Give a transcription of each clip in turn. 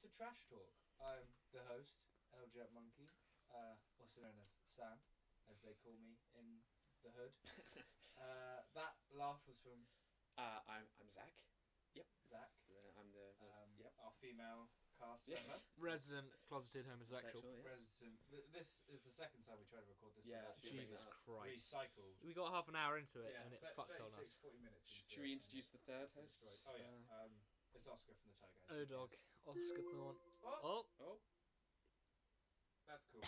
to Trash Talk. I'm the host, LJ Monkey, also known as Sam, as they call me in the hood. That laugh was from I'm Zach. Yep. Zach. I'm the our female cast Yes. member. Resident closeted homosexual. Yeah. Resident. This is the second time we tried to record this. Yeah, so Jesus Christ. Recycled. We got half an hour into it Yeah, and it fucked on 36, us. 40 minutes into Should we it, introduce the and third it's host? destroyed. Oh yeah. It's Oscar from the Tiger Guys. Oh dog. Oscar Thorne. Oh, Oh, that's cool.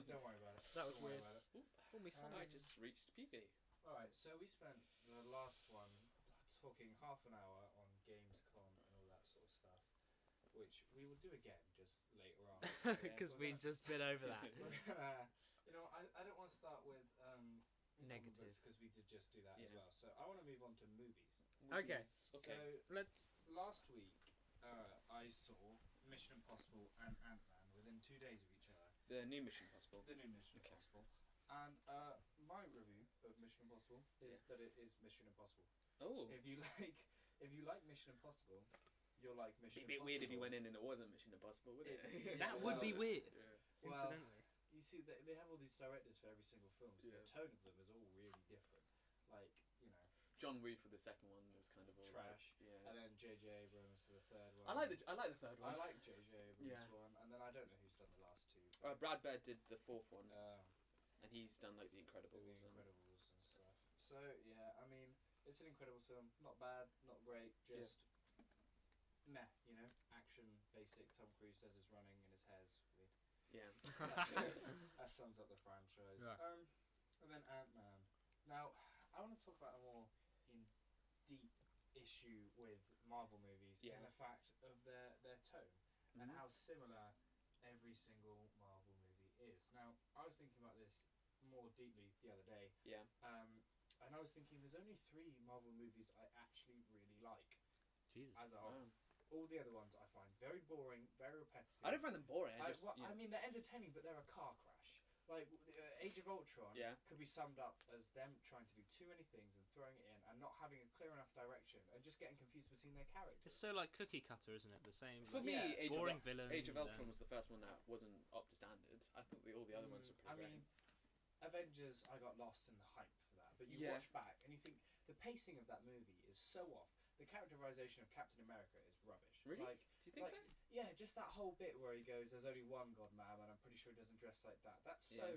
Don't worry about it. That was Don't worry weird. about it. pull me some. I just reached puberty. Alright, so we spent the last one talking half an hour on Gamescom and all that sort of stuff, which we will do again just later on. Because we've just been over that. I don't want to start with Negative. because we did just do that as Yeah. well. So I want to move on to movies. Okay. So Let's. last week I saw Mission Impossible and Ant-Man within 2 days of each other. The new Mission Impossible. The new Mission Impossible. And my review of Mission Impossible is that it is Mission Impossible. Oh. If you like Mission Impossible, you'll like Mission It'd be a bit Impossible. weird if you went in and it wasn't Mission Impossible, would it? That would be weird. Yeah. Well, Incidentally. you see, they have all these directors for every single film, so Yeah. the tone of them is all really different. Like, John Woo for the second one was kind of all trash. Right. And Yeah. then J.J. Abrams for the third one. I like the third I one. like J.J. Abrams Yeah. one, and then I don't know who's done the last two. Brad Bird did the fourth one, The and he's done like the Incredibles. Incredibles and stuff. So yeah, I mean, it's an incredible film. Not bad, not great, just meh. Action, basic. Tom Cruise says he's running and his hair's weird. Yeah. That sums up the franchise. Yeah. And then Ant-Man. Now, I want to talk about a more deep issue with Marvel movies in the fact of their tone and how similar every single Marvel movie is. Now, I was thinking about this more deeply the other day. Yeah. And I was thinking there's only 3 Marvel movies I actually really like Jesus. as a whole. Wow. All the other ones I find very boring, very repetitive. I don't find them boring. I mean, they're entertaining, but they're a car crash. Like, Age of Ultron could be summed up as them trying to do too many things and throwing it in and not having a clear enough direction and just getting confused between their characters. It's so like cookie cutter, isn't it? The same. For like, me, boring villain. Age of Ultron was the first one that wasn't up to standard. I thought all the other ones were pretty great. mean, Avengers, I got lost in the hype for that. But you watch back and you think the pacing of that movie is so off. The characterization of Captain America is rubbish. Really? Like, do you think so? Yeah, just that whole bit where he goes, "There's only one God, ma'am," and I'm pretty sure he doesn't dress like that. That's so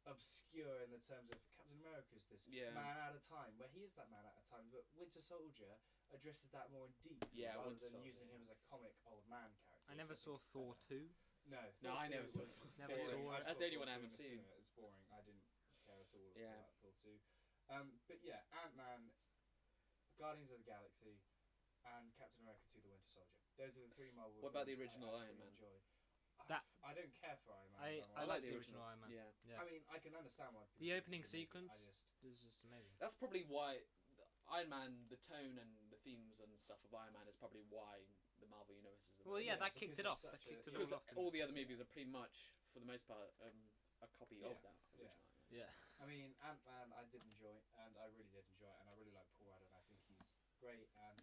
obscure in the terms of Captain America's this man at a time, where he is that man at a time, but Winter Soldier addresses that more in deep rather than using him as a comic old man character. I never saw Thor 2. No, I never saw was Thor 2. Never saw it. That's the only one I haven't seen. It's boring. I didn't care at all Yeah. about Thor 2. But yeah, Ant-Man, Guardians of the Galaxy, and Captain America 2: The Winter Soldier. Those are the 3 Marvel What about the films original I actually Iron Man? enjoy. That- I don't care for Iron Man. I like the original Iron Man. Yeah. Yeah. I mean, I can understand why people The opening disagree, sequence I just... is just amazing. That's probably why Iron Man, the tone and the themes and stuff of Iron Man is probably why the Marvel Universe is the Well, way it yeah, is. that kicked because it it's off. That such kicked a- it Because all off. all the other movies are pretty much, for the most part, a copy of that original Iron Man. Yeah. I mean, Ant-Man I did enjoy, and I really did enjoy it, and I really like Paul Rudd, and I think he's great, and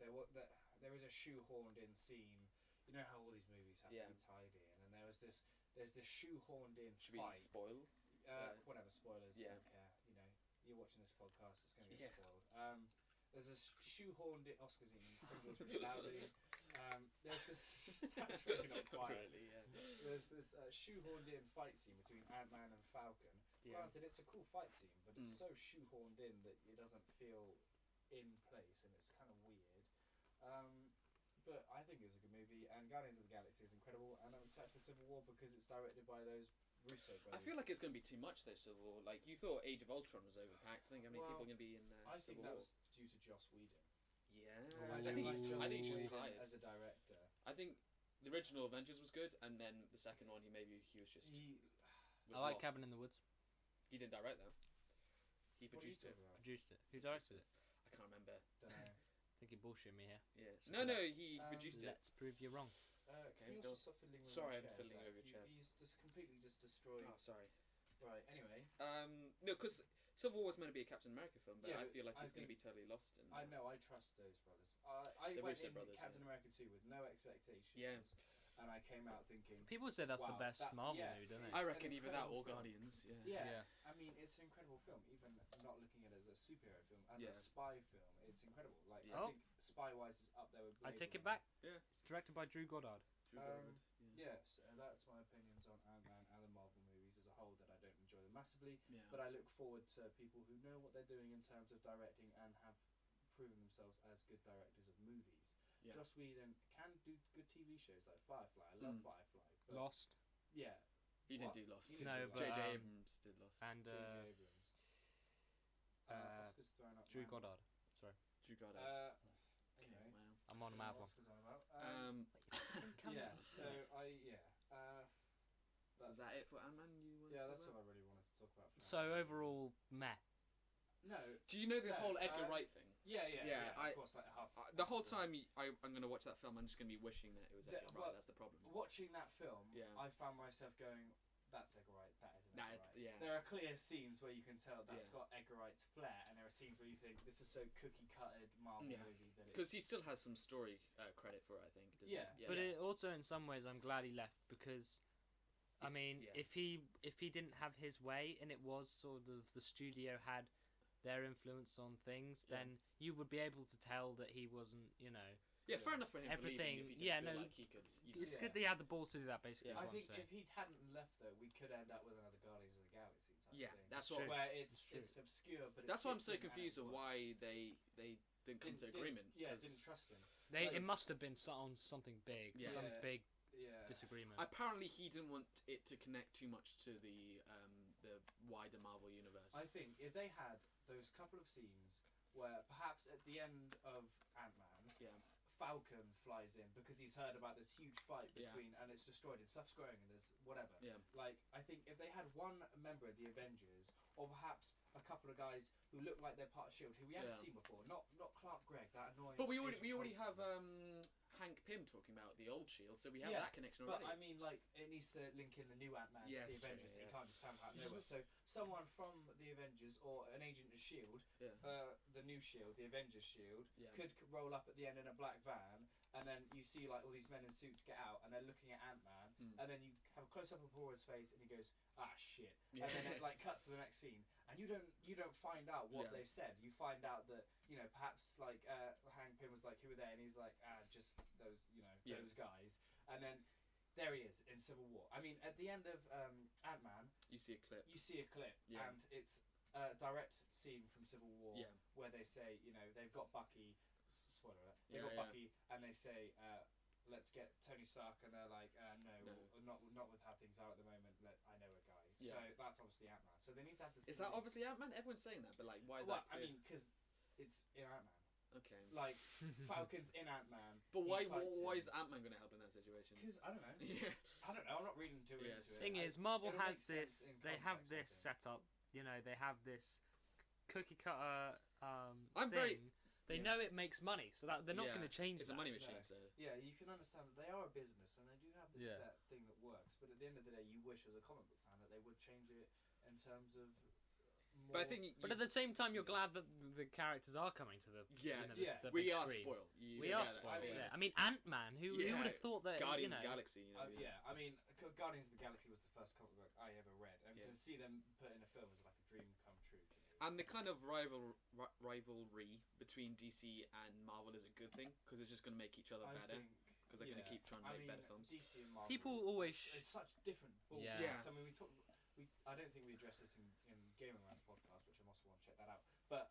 there is a shoehorned in scene. You know how all these movies have to be tied in, and there's this shoehorned in Should fight. we spoil? Whatever, spoilers, I don't care. You're watching this podcast, it's going to get spoiled. There's a shoehorned in... Oscar's eating Pringles really loudly. There's this... That's really not quiet. Really, yeah. There's this shoehorned in fight scene between Ant-Man and Falcon. Yeah. Granted, it's a cool fight scene, but it's so shoehorned in that it doesn't feel in place, and it's kind of weird. But I think it was a good movie, and Guardians of the Galaxy is incredible, and I'm excited for Civil War because it's directed by those Russo brothers. I feel like it's going to be too much though, Civil War. Like, you thought Age of Ultron was overpacked. I think how many people are going to be in I Civil think War? that was due to Joss Whedon. Yeah. I I don't think like he's Joss just Whedon tired. as a director. I think the original Avengers was good, and then the second one, he was just... He was I like lost. Cabin in the Woods. He didn't direct that. He What are you produced it. talking about? Produced it. Who directed it? I can't remember. Don't know. I think you're bullshitting me here. Yeah. So No, he Um, produced it. Let's prove you wrong. Can you also stop fiddling with Sorry, my I'm chair, fiddling Zach? over your chair. He's just completely just destroyed. Oh, sorry. Right. Anyway. No, because Civil War was meant to be a Captain America film, but Yeah, I but feel like I he's going to be think- totally lost in. I know. I trust those brothers. I The went Russo in brothers, Captain yeah. America 2 with no expectations. Yeah. and I came out thinking, People say that's the wow, best that- Marvel yeah, movie, don't it's they? I reckon an either that or incredible film. Guardians. Yeah. Yeah. Yeah. I mean, it's an incredible film. Even not looking at it as a superhero film, as Yeah. a spy film, it's incredible. Like Yeah. I Oh. think spy-wise is up there with. I Blade take it Runner. back. It's directed by Drew Goddard. Drew Goddard, Yes, that's my opinions on Ant-Man and the Marvel movies as a whole. That I don't enjoy them massively, Yeah. but I look forward to people who know what they're doing in terms of directing and have proven themselves as good directors of movies. Yeah. Joss Whedon can do good TV shows like Firefly. I love Firefly. But Lost. Yeah. He didn't What? do Lost. He didn't No, do but, J.J. um, Abrams did Lost. And J.J. Abrams. Oscar's thrown up. Drew man. Goddard. Drew Goddard. Anyway. Wow. I'm on a What mad one. Oscar's on about. Yeah. So So is that it for Ant-Man? that's what I really wanted to talk about. For So Ant-Man. overall, meh. No. Do you know the No, whole Edgar Wright thing? Yeah. Yeah, Of course, like half. The whole time I'm going to watch that film, I'm just going to be wishing that it was Edgar Wright. well, That's the problem. Watching that film, Yeah. I found myself going, "That's Edgar Wright. That isn't Nah, Edgar Wright." yeah. There are clear scenes where you can tell that's Yeah. got Edgar Wright's flair, and there are scenes where you think this is so cookie-cutted Marvel Yeah. movie that it's. Because he still has some story credit for it, I think. Doesn't Yeah. he? But it also, in some ways, I'm glad he left because, I mean, yeah. if he didn't have his way and it was sort of the studio had their influence on things, Yeah. then you would be able to tell that he wasn't, Yeah, fair enough for him. everything- To leave, if he yeah, didn't feel no, like he could. it's Yeah. good that he had the balls to do that. Basically, Yeah. is I what think I'm saying. if he hadn't left, though, we could end up with another Guardians of the Galaxy type Yeah, thing. that's It's true. Where It's true. it's obscure, but That's it's why I'm so hidden and confused it of why works. they didn't come to agreement. Yeah, 'cause didn't trust him. It Because- must have been on something big, Yeah. some Yeah. big Yeah. disagreement. apparently he didn't want it to connect too much to the wider Marvel universe. I think if they had those couple of scenes where perhaps at the end of Ant-Man, Yeah. Falcon flies in because he's heard about this huge fight Yeah. between, and it's destroyed, and stuff's growing, and there's whatever. Yeah. Like, I think if they had one member of the Avengers, or perhaps a couple of guys who look like they're part of S.H.I.E.L.D., who we haven't Yeah. seen before, not Clark Gregg, that annoying. But we already Agent have Coulson. Hank Pym talking about the old Shield, so we have Yeah, that connection But already. I mean, like, it needs to link in the new Ant-Man Yeah, to the it's true, Avengers. yeah. You can't just have out of You just nowhere. So someone from the Avengers or an agent of Shield, Yeah. the new Shield, the Avengers Shield, Yeah. could roll up at the end in a black van, and then you see like all these men in suits get out, and they're looking at Ant-Man, and then you have a close up of Paul's face, and he goes, "Ah, shit," Yeah. and then it like cuts to the next scene, and you don't find out what Yeah. they said. You find out that perhaps like Hank Pym was like, "Who were they?" and he's like, just those Yeah. those guys, and then there he is in Civil War. I mean, at the end of Ant-Man, You see a clip. you see a clip, Yeah. and it's a direct scene from Civil War Yeah. where they say, they've got Bucky. Spoiler alert. They've Yeah, got yeah. Bucky, and they say, "Let's get Tony Stark," and they're like, "No, not with how things are at the moment. I know a guy." Yeah. So that's obviously Ant-Man. So they need to have this. Is that obviously Ant-Man? Everyone's saying that, but like, why is Well, that I clear? mean, because it's in Ant-Man. Okay. Like Falcon's in Ant-Man. But why? he fights Why him. is Ant-Man going to help in that situation? Because I don't know. Yeah. I don't know. I'm not reading too Yeah, into it. Thing I- is, Marvel it'll has make sense this. in They have context, this I think. setup. They have this cookie cutter. I'm very- thing. They yeah. know it makes money, so that they're not Yeah. going to change It's that. a money machine, No. so. Yeah, you can understand that they are a business and they do have this Yeah. set thing that works. But at the end of the day, you wish as a comic book fan that they would change it in terms of. More But I think. But at the same time, you're glad that the characters are coming to the Yeah. Yeah. the we big are screen. spoiled. We are spoiled. mean- Yeah. I mean, Ant-Man. Who Yeah. would have thought that? Guardians of the Galaxy. yeah, I mean, Guardians of the Galaxy was the first comic book I ever read, and Yeah. to see them put in a film was like a dream come true for me. And the kind of rivalry between DC and Marvel is a good thing because it's just going to make each other I better think because they're going to keep trying to make better films. DC and Marvel. People always It's such different ball Yeah. games. I mean, I don't think we addressed this in Gaming Rounds podcast, which I also want to check that out. But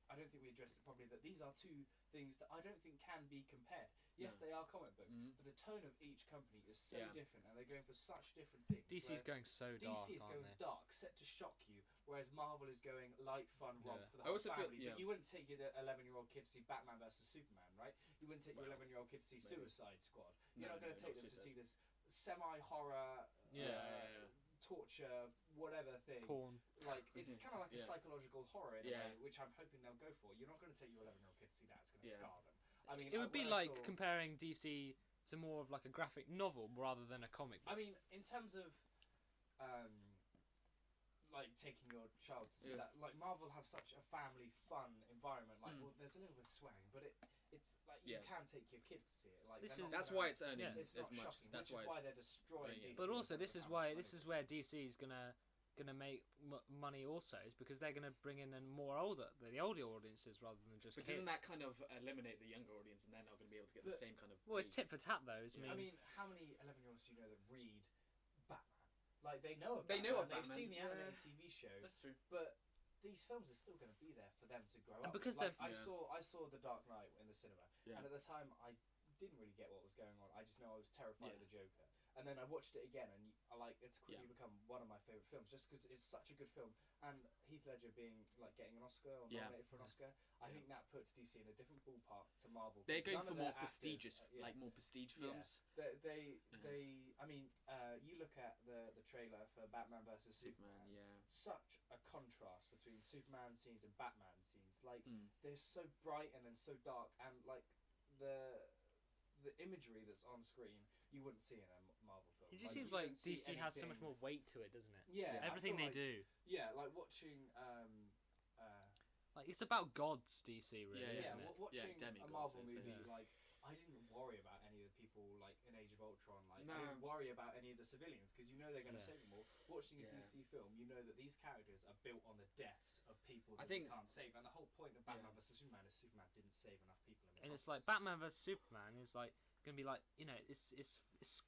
I don't think we addressed it properly. That these are two things that I don't think can be compared. Yes, No. they are comic books, Mhm. but the tone of each company is so Yeah. different, and they're going for such different things. DC's where going so dark, DC is aren't going they? dark, set to shock you, whereas Marvel is going light, fun, romp Yeah. for the I whole also feel- family. yeah. But you wouldn't take your 11-year-old kid to see Batman versus Superman, right? You wouldn't take your Well, 11-year-old kid to see maybe. Suicide Squad. You're No, not going no, to take not them to Suicide. see this semi-horror, Yeah. torture, whatever thing. Porn. Like it's kind of like a Yeah. psychological horror in a Yeah. way, which I'm hoping they'll go for. You're not going to take your 11-year-old kid to see that; it's going to Yeah. scar them. I mean, It would be when I like saw- comparing DC to more of like a graphic novel rather than a comic book. I mean, in terms of, like taking your child to see that. Like Marvel have such a family fun environment. Like, well, there's a little bit of swearing, but it's like you can take your kids to see it. Like that's why it's earning it's as not much. Shocking, That's which is why they're destroying DC. But also, this is why this is where DC is gonna make money also, is because they're gonna bring in the older audiences rather than just. But kids. doesn't that kind of eliminate the younger audience, and they're not going to be able to get the same kind of? Well, it's tit for tat though. I mean, how many 11-year-olds do you know that read Batman? Like they know of Batman. They've seen the animated TV show. That's true. But these films are still going to be there for them to grow and up. Because like, I saw The Dark Knight in the cinema, and at the time I didn't really get what was going on. I just know I was terrified of the Joker. And then I watched it again, and it's quickly become one of my favourite films, just because it's such a good film. And Heath Ledger getting an Oscar or nominated for an Oscar, I think that puts DC in a different ballpark to Marvel. They're going for more prestigious, more prestige films. I mean, you look at the trailer for Batman vs Superman. Such a contrast between Superman scenes and Batman scenes. Like they're so bright and then so dark, and like the imagery that's on screen you wouldn't see in a Marvel film. It just seems like DC has so much more weight to it, doesn't it? Yeah, everything they do. Yeah, like watching. Like it's about gods, DC, really, isn't it? Watching a Marvel movie, like I didn't worry about any of the people like in Age of Ultron. Like I didn't worry about any of the civilians because you know they're going to save them all. Watching a DC film, you know that these characters are built on the deaths of people that they can't save, and the whole point of Batman vs Superman is Superman didn't save enough people. And it's like Batman vs Superman is like going to be like, you know, it's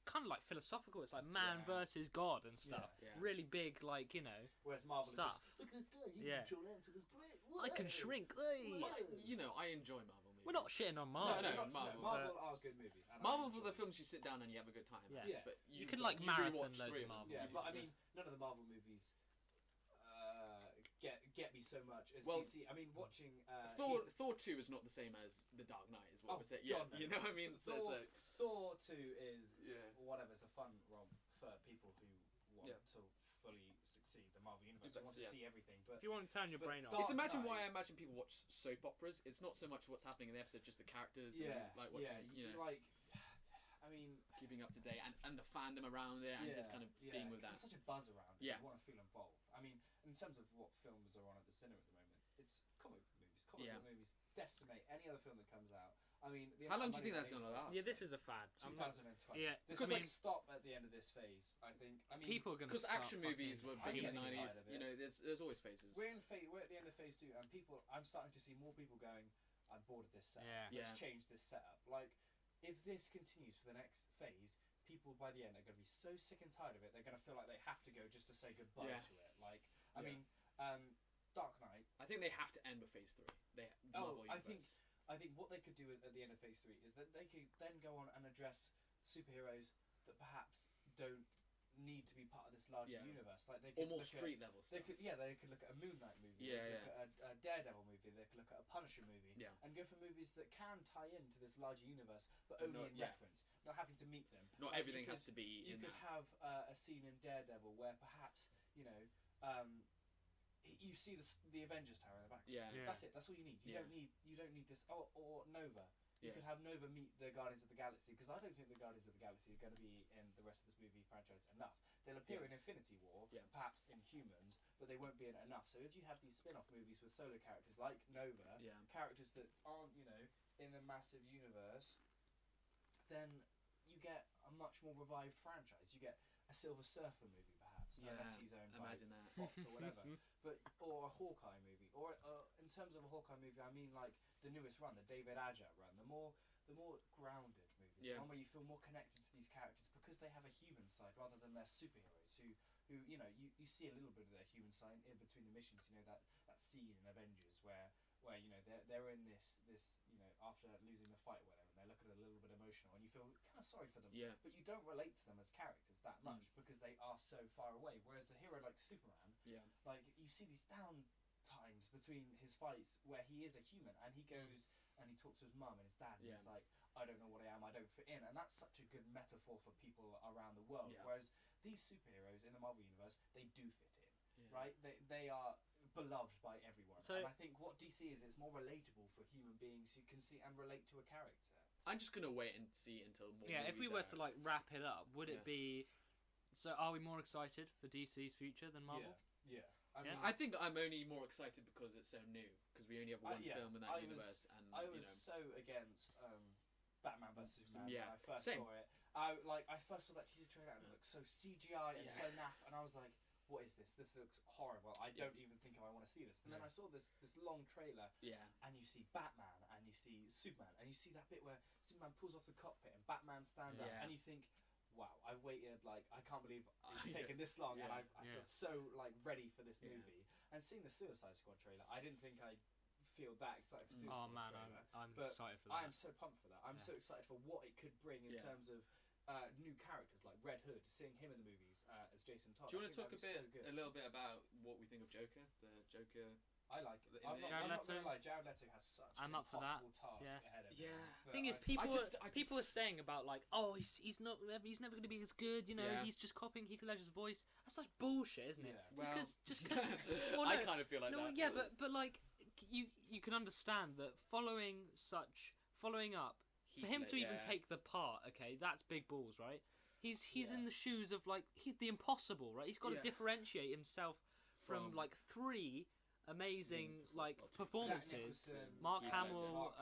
kind of like philosophical. It's like man versus God and stuff. Really big, like, you know. Whereas Marvel stuff. Just, look at this guy. He can control ants with his brain. I can shrink. Hey. You know, I enjoy Marvel movies. We're not shitting on Marvel. No, Marvel. Marvel are good movies. Marvel's are the films you sit down and you have a good time. Yeah. But you can like marathon loads of Marvel. Yeah, but I mean, none of the Marvel movies get me so much as DC. I mean, watching Thor 2 is not the same as The Dark Knight, is what we're saying. Yeah, you know what I mean. Thor 2 is whatever. It's a fun romp for people who want to fully succeed the Marvel universe. They want to see everything. But if you want to turn your brain off, it's why I imagine people watch soap operas. It's not so much what's happening in the episode, just the characters. And, like watching, you know, like. I mean, keeping up to date and the fandom around it and just kind of being with that. There's such a buzz around it. Yeah. You want to feel involved. I mean, in terms of what films are on at the cinema at the moment, it's comic book movies. Comic book movies decimate any other film that comes out. I mean, how long do you think that's going to last? Yeah, this is a fad. 2020. Yeah, this will stop at the end of this phase. I think. I mean, people are going to because action movies were big in the 90s. You know, there's always phases. We're at the end of phase 2, and I'm starting to see more people going, I'm bored of this setup. Let's change this setup. Like, if this continues for the next phase, people by the end are going to be so sick and tired of it, they're going to feel like they have to go just to say goodbye to it. Like, I mean, Dark Knight. I think they have to end with phase 3. I think what they could do at the end of phase 3 is that they could then go on and address superheroes that perhaps don't need to be part of this larger universe. Like they could more street level stuff. They could look at a Moon Knight movie. They could look at a Daredevil movie. They could look at a Punisher movie. And go for movies that can tie into this larger universe, but only in reference, not having to meet them. Not everything has to be. You could have a scene in Daredevil where perhaps you see the Avengers Tower in the back. That's it. That's all you need. You don't need this. Or Nova. You could have Nova meet the Guardians of the Galaxy, because I don't think the Guardians of the Galaxy are going to be in the rest of this movie franchise enough. They'll appear in Infinity War, perhaps in Humans, but they won't be in it enough. So if you have these spin-off movies with solo characters like Nova, characters that aren't in the massive universe, then you get a much more revived franchise. You get a Silver Surfer movie, perhaps, unless he's owned by Fox or whatever, or a Hawkeye movie, or in terms of a Hawkeye movie, I mean like the newest run, the David Aja run, the more grounded movies, the one where you feel more connected to these characters because they have a human side rather than their superheroes who you see a little bit of their human side in between the missions. You know that scene in Avengers where they're in this after losing the fight or whatever, and they're looking a little bit emotional, and you feel kind of sorry for them. But you don't relate to them as characters that much because they are so far away. Whereas a hero like Superman, like you see these down times between his fights where he is a human and he goes and he talks to his mum and his dad and he's like, I don't know what I am, I don't fit in, and that's such a good metaphor for people around the world. Whereas these superheroes in the Marvel universe, they do fit in, right? They are beloved by everyone. And I think what DC is, it's more relatable for human beings who can see and relate to a character. I'm just gonna wait and see until more. Yeah, if we were to like wrap it up, would it be? So, are we more excited for DC's future than Marvel? Yeah. I think I'm only more excited because it's so new. Because we only have one film in that universe, and I was so against Batman vs Superman when I first Same. saw it. I first saw that teaser trailer and it looked so CGI and so naff, and I was like, what is this? This looks horrible. I don't even think I want to see this. And then I saw this long trailer, and you see Batman, and you see Superman, and you see that bit where Superman pulls off the cockpit and Batman stands up, and you think, wow, I waited, like, I can't believe it's taken this long, and I feel so, like, ready for this movie. And seeing the Suicide Squad trailer, I didn't think I'd feel that excited for Suicide Squad trailer. I'm excited for that. I am so pumped for that. I'm so excited for what it could bring in terms of new characters like Red Hood, seeing him in the movies as Jason Todd. Do you want to talk a little bit about what we think of Joker? The Joker. I like it. I'm not gonna lie, Jared Leto has such an impossible task ahead of him. The thing is, people are saying about, like, oh, he's never going to be as good. You know, he's just copying Heath Ledger's voice. That's such bullshit, isn't it? Well, because well, I kind of feel like that. Yeah, but like you can understand that following up for him to even take the part. Okay, that's big balls, right? He's in the shoes of, like, he's the impossible, right? He's got to differentiate himself from like three amazing performances. Mark Hamill,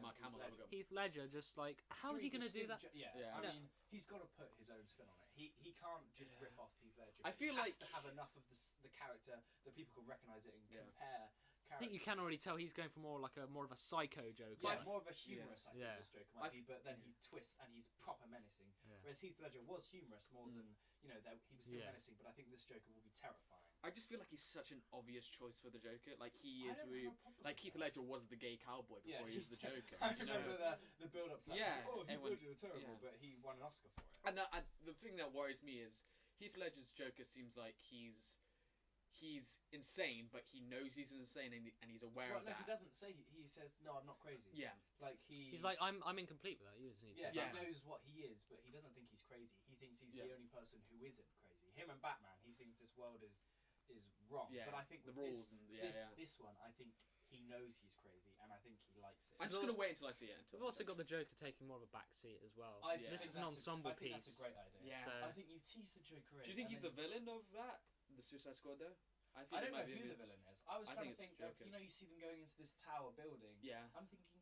Mark Hamill, Heath Ledger. Just like, how is he going to do that? I mean, he's got to put his own spin on it. He can't just rip off Heath Ledger. I feel he like has to have enough of the character that people can recognise it and compare. I think you can already tell he's going for more of a psycho Joker. Yeah, more of a humorous, I think, this Joker might be, but then he twists and he's proper menacing. Whereas Heath Ledger was humorous more than, he was still menacing, but I think this Joker will be terrifying. I just feel like he's such an obvious choice for the Joker. Like, he is really, like, Heath Ledger was the gay cowboy before he was the Joker. I remember the build-up to that. Heath Ledger was terrible, but he won an Oscar for it. And the thing that worries me is Heath Ledger's Joker seems like he's insane, but he knows he's insane and he's aware of that. He doesn't say. He says, "No, I'm not crazy." Yeah, like he's like, I'm incomplete without you, isn't he? Yeah, he knows what he is, but he doesn't think he's crazy. He thinks he's the only person who isn't crazy. Him and Batman, he thinks this world is wrong. Yeah, but I think the rules this one, I think he knows he's crazy, and I think he likes it. I'm just gonna wait until I see it. We've also got the Joker taking more of a back seat as well. This is an ensemble piece. That's a great idea. Yeah, so I think you tease the Joker in. Do you think he's the villain of that? The Suicide Squad, though? I don't know who the villain is. I was trying to think of, you see them going into this tower building. Yeah. I'm thinking,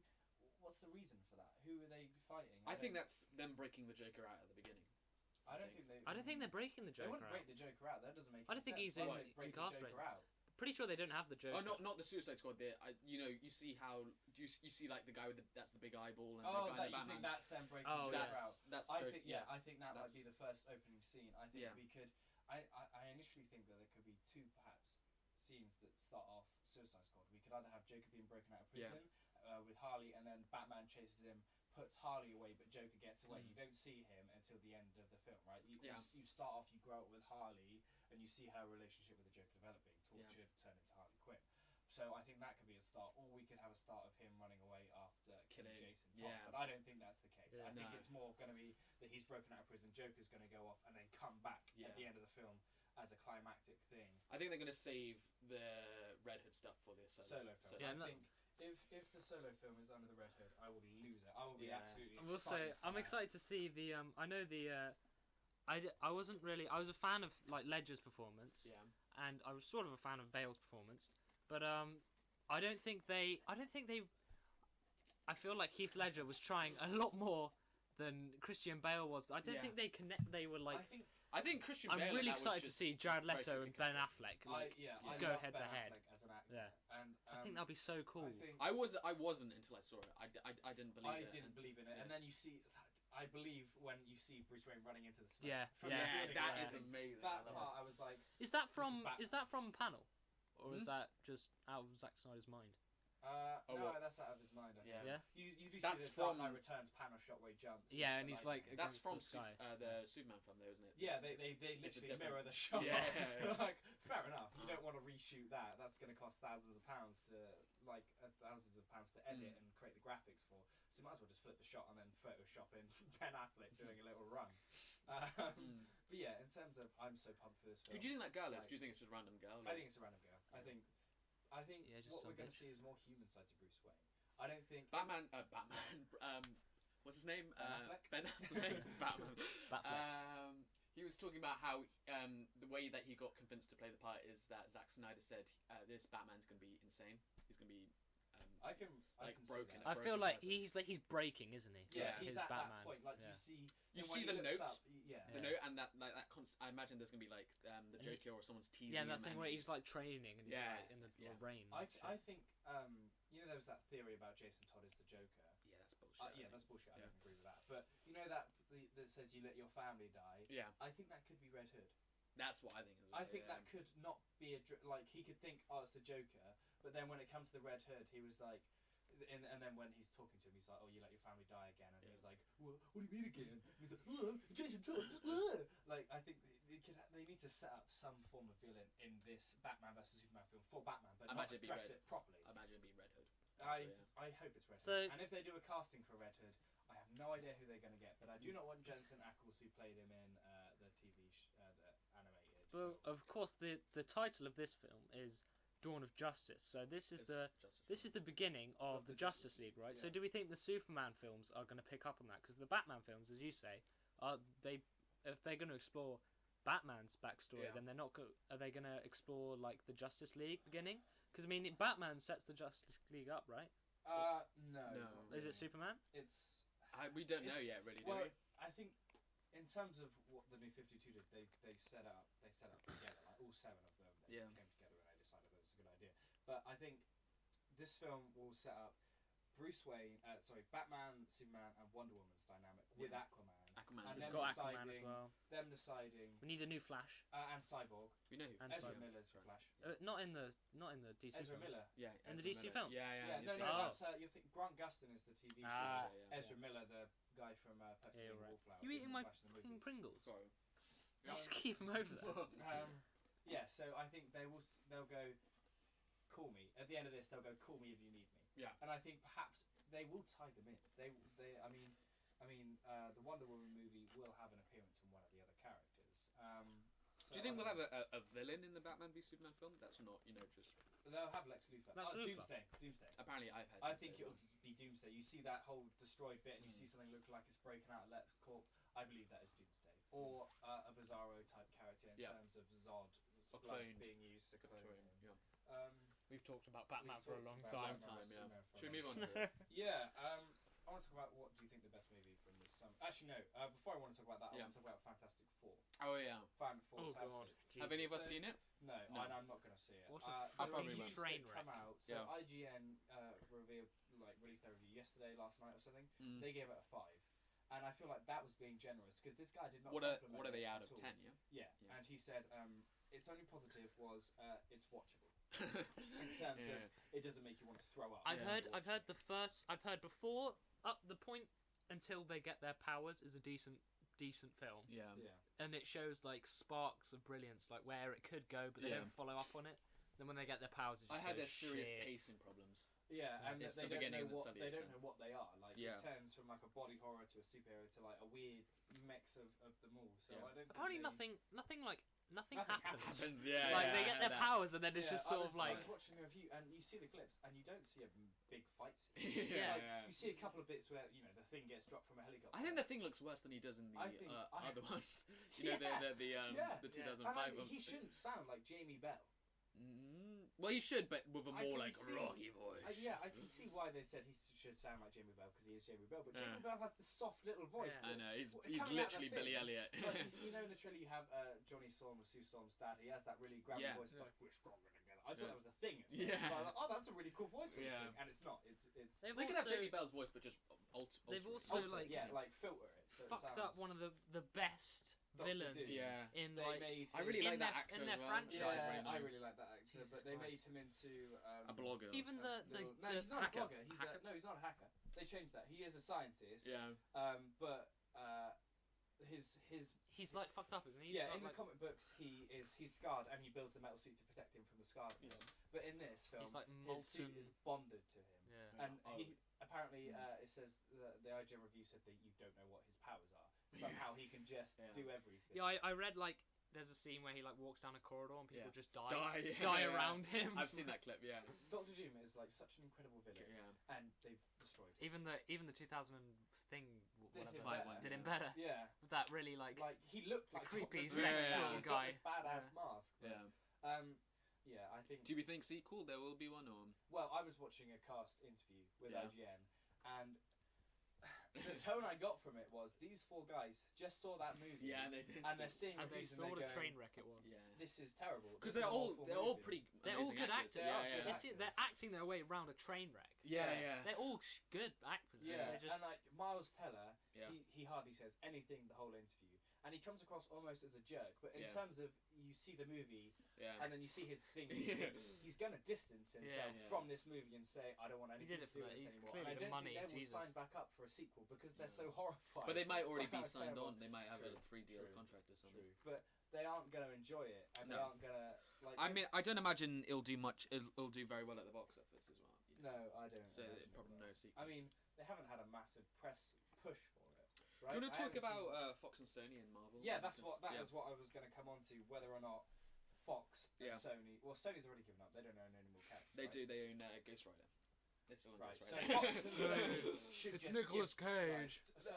what's the reason for that? Who are they fighting? I think that's them breaking the Joker out at the beginning. I don't think they're breaking the Joker out. They wouldn't break the Joker out. That doesn't make I don't think sense. he's incarcerated. Pretty sure they don't have the Joker. Oh, not the Suicide Squad. You see how you see like the guy with that's the big eyeball and the guy in the Batman. You think that's them breaking the Joker out? I think that might be the first opening scene. I think we could. I initially think that there could be two perhaps scenes that start off Suicide Squad. We could either have Joker being broken out of prison with Harley, and then Batman chases him, puts Harley away, but Joker gets away. You don't see him until the end of the film, right? You start off, you grow up with Harley, and you see her relationship with the Joker developing, tortured, turn into Harley Quinn. So I think that could be a start, or we could have a start of him running away after killing Jason Todd. But I don't think that's the case. I think it's more going to be that he's broken out of prison, Joker's going to go off, and then come back at the end of the film as a climactic thing. I think they're going to save the Red Hood stuff for this solo film. I think if the solo film is under the Red Hood, I will lose it. I will be absolutely excited. I'm excited to see the. I know the. I wasn't really. I was a fan of, like, Ledger's performance. Yeah. And I was sort of a fan of Bale's performance, but I don't think they. I feel like Heath Ledger was trying a lot more than Christian Bale was. I don't think they connect. They were like. I think Christian Bale. I'm really excited to see Jared Leto and Ben Affleck go head to head as an actor. Yeah, and I think that'll be so cool. I wasn't until I saw it. I didn't believe it. I didn't believe in it, and then you see. I believe when you see Bruce Wayne running into the smoke. That is amazing. That part, I was like. Is that from Panel, or is that just out of Zack Snyder's mind? No, that's out of his mind. I think. Yeah. You do see the Dark Knight Returns panel shot where he jumps. Yeah, and he's like that's from the sky. The Superman film, though, isn't it? Yeah, they literally mirror the shot. Yeah. Like, fair enough. You don't want to reshoot that. That's going to cost thousands of pounds to edit and create the graphics for. So you might as well just flip the shot and then Photoshop in Ben Affleck doing a little run. But yeah, in terms of, I'm so pumped for this film. Who do you think that girl is? Do you think it's just a random girl? I think it's a random girl. I think what we're going to see is more human side to Bruce Wayne. I don't think Batman. What's his name? Ben Affleck. Ben Affleck. Batman. he was talking about how the way that he got convinced to play the part is that Zack Snyder said this Batman's going to be insane. He's going to be I can broken. I feel like he's breaking, isn't he? Yeah, like he's his at Batman. that point. Like Yeah. You when see he the looks notes. Up, yeah. The note and that I imagine there's gonna be like the And Joker or someone's teasing. Yeah, and that him thing and where he's like training and he's Yeah, like in the yeah. rain. I and shit. think there was that theory about Jason Todd as the Joker. Yeah, that's bullshit. Yeah, that's bullshit. I Yeah. don't agree with that. But you know that that says you let your family die. Yeah, I think that could be Red Hood. that's what I think. I think that could not be like he could think, oh, it's the Joker, but then when it comes to the Red Hood, he was like, and then when he's talking to him, he's like, oh, you let your family die again, and he's like, what do you mean again? And he's like, oh, Jason Todd. Like, I think they need to set up some form of villain in this Batman vs Superman film for Batman, but not address it properly. I imagine it'd be Red Hood. I hope it's Red Hood. And if they do a casting for Red Hood, I have no idea who they're going to get, but I do not want Jensen Ackles, who played him in the TV, the animated. Well, of course, the title of this film is Dawn of Justice. So this is the beginning of the Justice League, right? Yeah. So do we think the Superman films are going to pick up on that? Because the Batman films, as you say, if they're going to explore Batman's backstory, then they're not. Are they going to explore like the Justice League beginning? Because I mean, Batman sets the Justice League up, right? No. Is it Superman? We don't know yet, really, do we? I think in terms of what the New 52 did, they set up together, like all 7 of them. They came together and they decided that it was a good idea. But I think this film will set up Batman, Superman, and Wonder Woman's dynamic with Aquaman. And We've got Aquaman as well. Them deciding. We need a new Flash. And Cyborg. We know who. Ezra Miller's Flash. Not in the DC. Ezra films. Miller. Yeah. In the DC films. Yeah. No. That's you think Grant Gustin is the TV show. Yeah. Ezra Miller, the guy from Percy and the Wallflower. You eating my Flash in the fucking movies. Pringles? Sorry. Just keep them over there. Yeah, so I think they'll go, call me. At the end of this, they'll go, call me if you need me. Yeah. And I think perhaps they will tie them in. I mean, the Wonder Woman movie will have an appearance from one of the other characters. Do you think we'll have a villain in the Batman v Superman film? That's not, just... They'll have Lex Luthor. Doomsday. Apparently I've heard. I think it'll be Doomsday. You see that whole destroyed bit and you see something look like it's breaking out of Lex Corp. I believe that is Doomsday. Or a Bizarro type character in terms of Zod blood being used to clone him. We've talked about Batman for a long time. Should we move on to it? Yeah, I want to talk about what do you think the best movie from this summer. Actually, no. Before I want to talk about that, I want to talk about Fantastic Four. Oh yeah. Fantastic. God. Have any of us seen it? No, and I'm not going to see it. What a fucking train wreck. Come out. So IGN released their review yesterday, last night or something. They gave it a 5. And I feel like that was being generous because this guy did not. What are they out of 10? Yeah. And he said its only positive was it's watchable. In terms of it doesn't make you want to throw up. I've heard before up the point until they get their powers is a decent film. Yeah. And it shows like sparks of brilliance, like where it could go, but they don't follow up on it. Then when they get their powers, it just had their serious pacing problems. Yeah, and it's they the don't beginning know of the they don't know what they are. Like Yeah. it turns from like a body horror to a superhero to like a weird mix of them all. So Yeah. I don't. Apparently, think nothing Nothing happens. Yeah. Like they get their powers, and then they, it's just sort of I like. was watching a review, and you see the clips, and you don't see a big fight scene. Yeah. You see a couple of bits where the thing gets dropped from a helicopter. I think the thing looks worse than he does in the other ones. The 2005 ones. He shouldn't sound like Jamie Bell. Well, he should, but with a more like rocky voice. I can see why they said he should sound like Jamie Bell because he is Jamie Bell. But Jamie Bell has the soft little voice. Yeah. I know he's literally Billy Elliot. Like, in the trailer you have Johnny Storm or Sue Storm's dad. He has that really gravelly voice, like we're stronger together. I thought that was the thing. Yeah. So I was like, oh, that's a really cool voice. For the thing. And it's not. It's. They could have Jamie Bell's voice, but just they've also filter it. So fucked up one of the best villains in I really like that actor in their as well. franchise. Yeah, I really like that actor, but they made him into a blogger. Even no, he's not a blogger. He's not a hacker. They changed that. He is a scientist. Yeah. But he's like fucked up, isn't he? Yeah, in the comic books he's scarred and he builds the metal suit to protect him from the scarredness. But in this film, he's like his suit is bonded to him. Yeah. And he apparently it says the IGN review said that you don't know what his powers are. Somehow he can just do everything. Yeah, I read like there's a scene where he like walks down a corridor and people just die yeah. around him. I've seen that clip. Yeah. Dr. Doom is like such an incredible villain, and they've destroyed him. Even the 2000 thing did him better. better. Yeah. That really like he looked like creepy sexual sexual guy. He's got this badass mask. Yeah, I think. Do we think sequel? There will be one, or? Well, I was watching a cast interview with IGN, and the tone I got from it was these 4 guys just saw that movie, and they're seeing and they reviews saw and what they're a train going, wreck it was. Yeah. This is terrible. Because they're all pretty. They're all good actors. Yeah. They're acting their way around a train wreck. Yeah. They're all good actors. Yeah, They're just... and like Miles Teller, Yeah. he hardly says anything the whole interview, and he comes across almost as a jerk. But in terms of you see the movie, and then you see his thing, he's going to distance himself from this movie and say, I don't want anything to do with this anymore. And I don't think they will sign back up for a sequel because they're so horrified. But they might already be signed on. They might have a 3-deal contract or something. True. But they aren't going to enjoy it, and they aren't going to like. I mean, I don't imagine it'll do much. It'll do very well at the box office as well. No, I don't. So probably no sequel. I mean, they haven't had a massive press push for it. Right? Do you want to talk about Fox and Sony and Marvel? Yeah, that is what I was going to come on to. Whether or not Fox and Sony. Well, Sony's already given up. They don't own any more characters. They do. They own Ghost Rider. They still own Ghost So Rider. Fox and Sony should It's Nicolas Cage. Right. So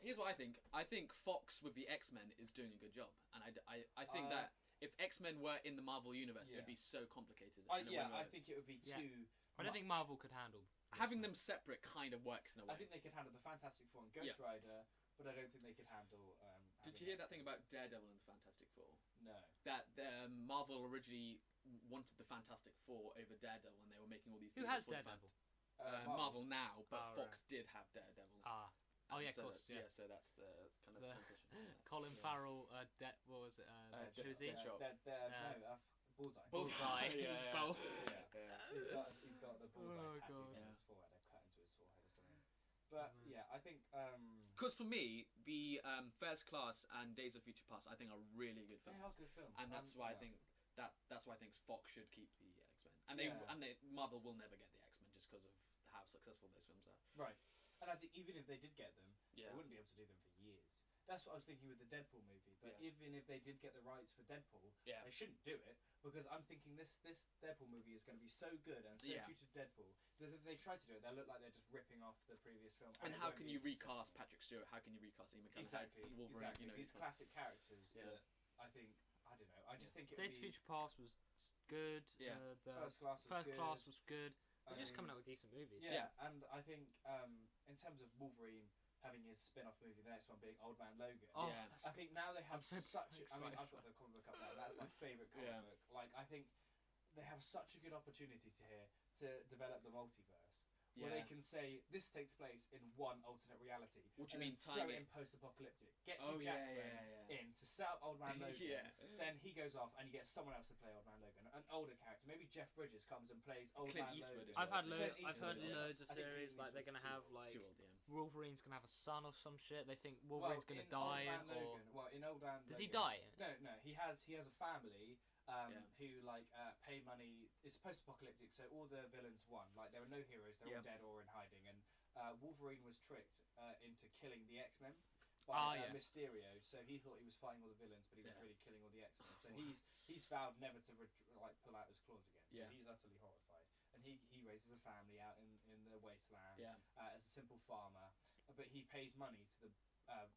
Here's what I think. I think Fox with the X-Men is doing a good job, and I think that if X-Men were in the Marvel universe, it would be so complicated. I think it would be too. I don't think Marvel could handle. Having them separate kind of works in a way. I think they could handle the Fantastic Four and Ghost Rider, but I don't think they could handle. Did you hear that thing about Daredevil and the Fantastic Four? No. That Marvel originally wanted the Fantastic Four over Daredevil when they were making all these. Who has Daredevil? Marvel now, but Fox did have Daredevil. Oh yeah, of course. Yeah. So that's the kind of transition. Colin Farrell. What was it? Who was he? Bullseye. Bullseye. He's both. He's got the bullseye tattoo on his forehead. They've cut into his forehead or something. But yeah, I think. Because for me, the First Class and Days of Future Past, I think are really good films. They are good films, and that's why I think that's why I think Fox should keep the X-Men, and Marvel will never get the X-Men just because of how successful those films are. Right, and I think even if they did get them, they wouldn't be able to do them for years. That's what I was thinking with the Deadpool movie. But even if they did get the rights for Deadpool, they shouldn't do it because I'm thinking this Deadpool movie is going to be so good and so true to Deadpool that if they try to do it, they'll look like they're just ripping off the previous film. And how can you recast Patrick Stewart? How can you recast Ian McKellen? Exactly. Wolverine, you know, these classic characters that I think. I don't know. I just think Days of Future Past was good. Yeah. First Class was good. They're just coming out with decent movies. Yeah, and I think in terms of Wolverine having his spin-off movie, the next one being Old Man Logan. Oh, I think now they have so such. I mean, excited. I've got the comic book up there. That's my favourite comic book. Like, I think they have such a good opportunity to develop the multiverse, where they can say this takes place in one alternate reality. What do you mean? Throw it in post-apocalyptic. Get Hugh Jackman in to set up Old Man Logan. Then he goes off, and you get someone else to play Old Man Logan, an older character. Maybe Jeff Bridges comes and plays Old Clint Man Eastwood Logan. I've heard Eastwood loads of theories like they're gonna have like Too old, Wolverine's gonna have a son or some shit. They think Wolverine's gonna die in Old Man does he Logan, die? No. He has a family who like pay money. It's post-apocalyptic, so all the villains won. Like there were no heroes; they're all dead or in hiding. And Wolverine was tricked into killing the X-Men by Mysterio. So he thought he was fighting all the villains, but he was really killing all the X-Men. So he's vowed never to pull out his claws again. So he's utterly horrified. And he raises a family out in the wasteland as a simple farmer. But he pays money to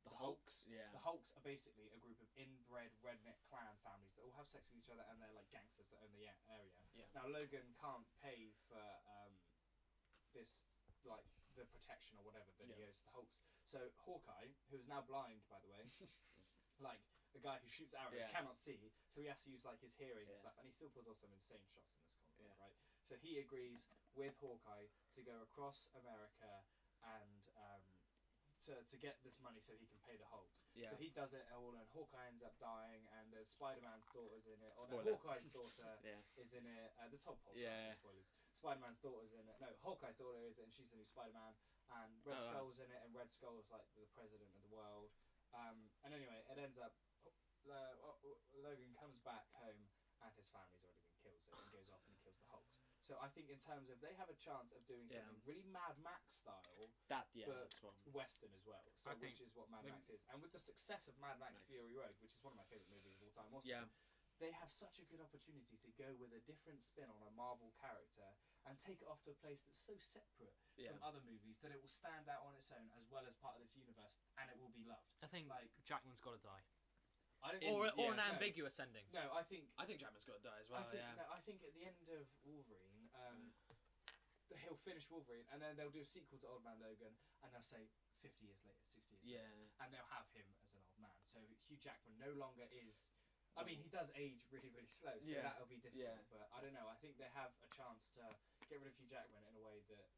the Hulks. Yeah. The Hulks are basically a group of inbred redneck clan families that all have sex with each other, and they're like gangsters that own the area. Yeah. Now Logan can't pay for this like the protection or whatever that he owes to the Hulks. So Hawkeye, who's now blind by the way, like a guy who shoots arrows, cannot see, so he has to use like his hearing and stuff, and he still pulls off some insane shots in this comic, right? So he agrees with Hawkeye to go across America and to get this money so he can pay the Hulks. So he does it all, and Hawkeye ends up dying, and there's Spider-Man's daughter's in it. Hawkeye's daughter is in it. This whole podcast is spoilers. Spider-Man's daughter's in it. No, Hawkeye's daughter is it, and she's the new Spider-Man. And Red Skull's in it, and Red Skull is like the president of the world. And anyway, it ends up Logan comes back home, and his family's already been killed, so he goes off and he kills the Hulks. So I think in terms of they have a chance of doing something really Mad Max style, but that's one. Western as well. So which is what Mad maybe- Max is, and with the success of Mad Max Fury Road, which is one of my favorite movies of all time, also, they have such a good opportunity to go with a different spin on a Marvel character and take it off to a place that's so separate from other movies that it will stand out on its own as well as part of this universe, and it will be loved. I think like Jackman's got to die. I don't Or think, an ambiguous ending. No, I think Jackman's got to die as well. I think at the end of Wolverine, he'll finish Wolverine, and then they'll do a sequel to Old Man Logan, and they'll say 50 years later, 60 years later, and they'll have him as an old man. So Hugh Jackman no longer is. I mean, he does age really, really slow, so that'll be difficult. But I don't know. I think they have a chance to get rid of Hugh Jackman in a way that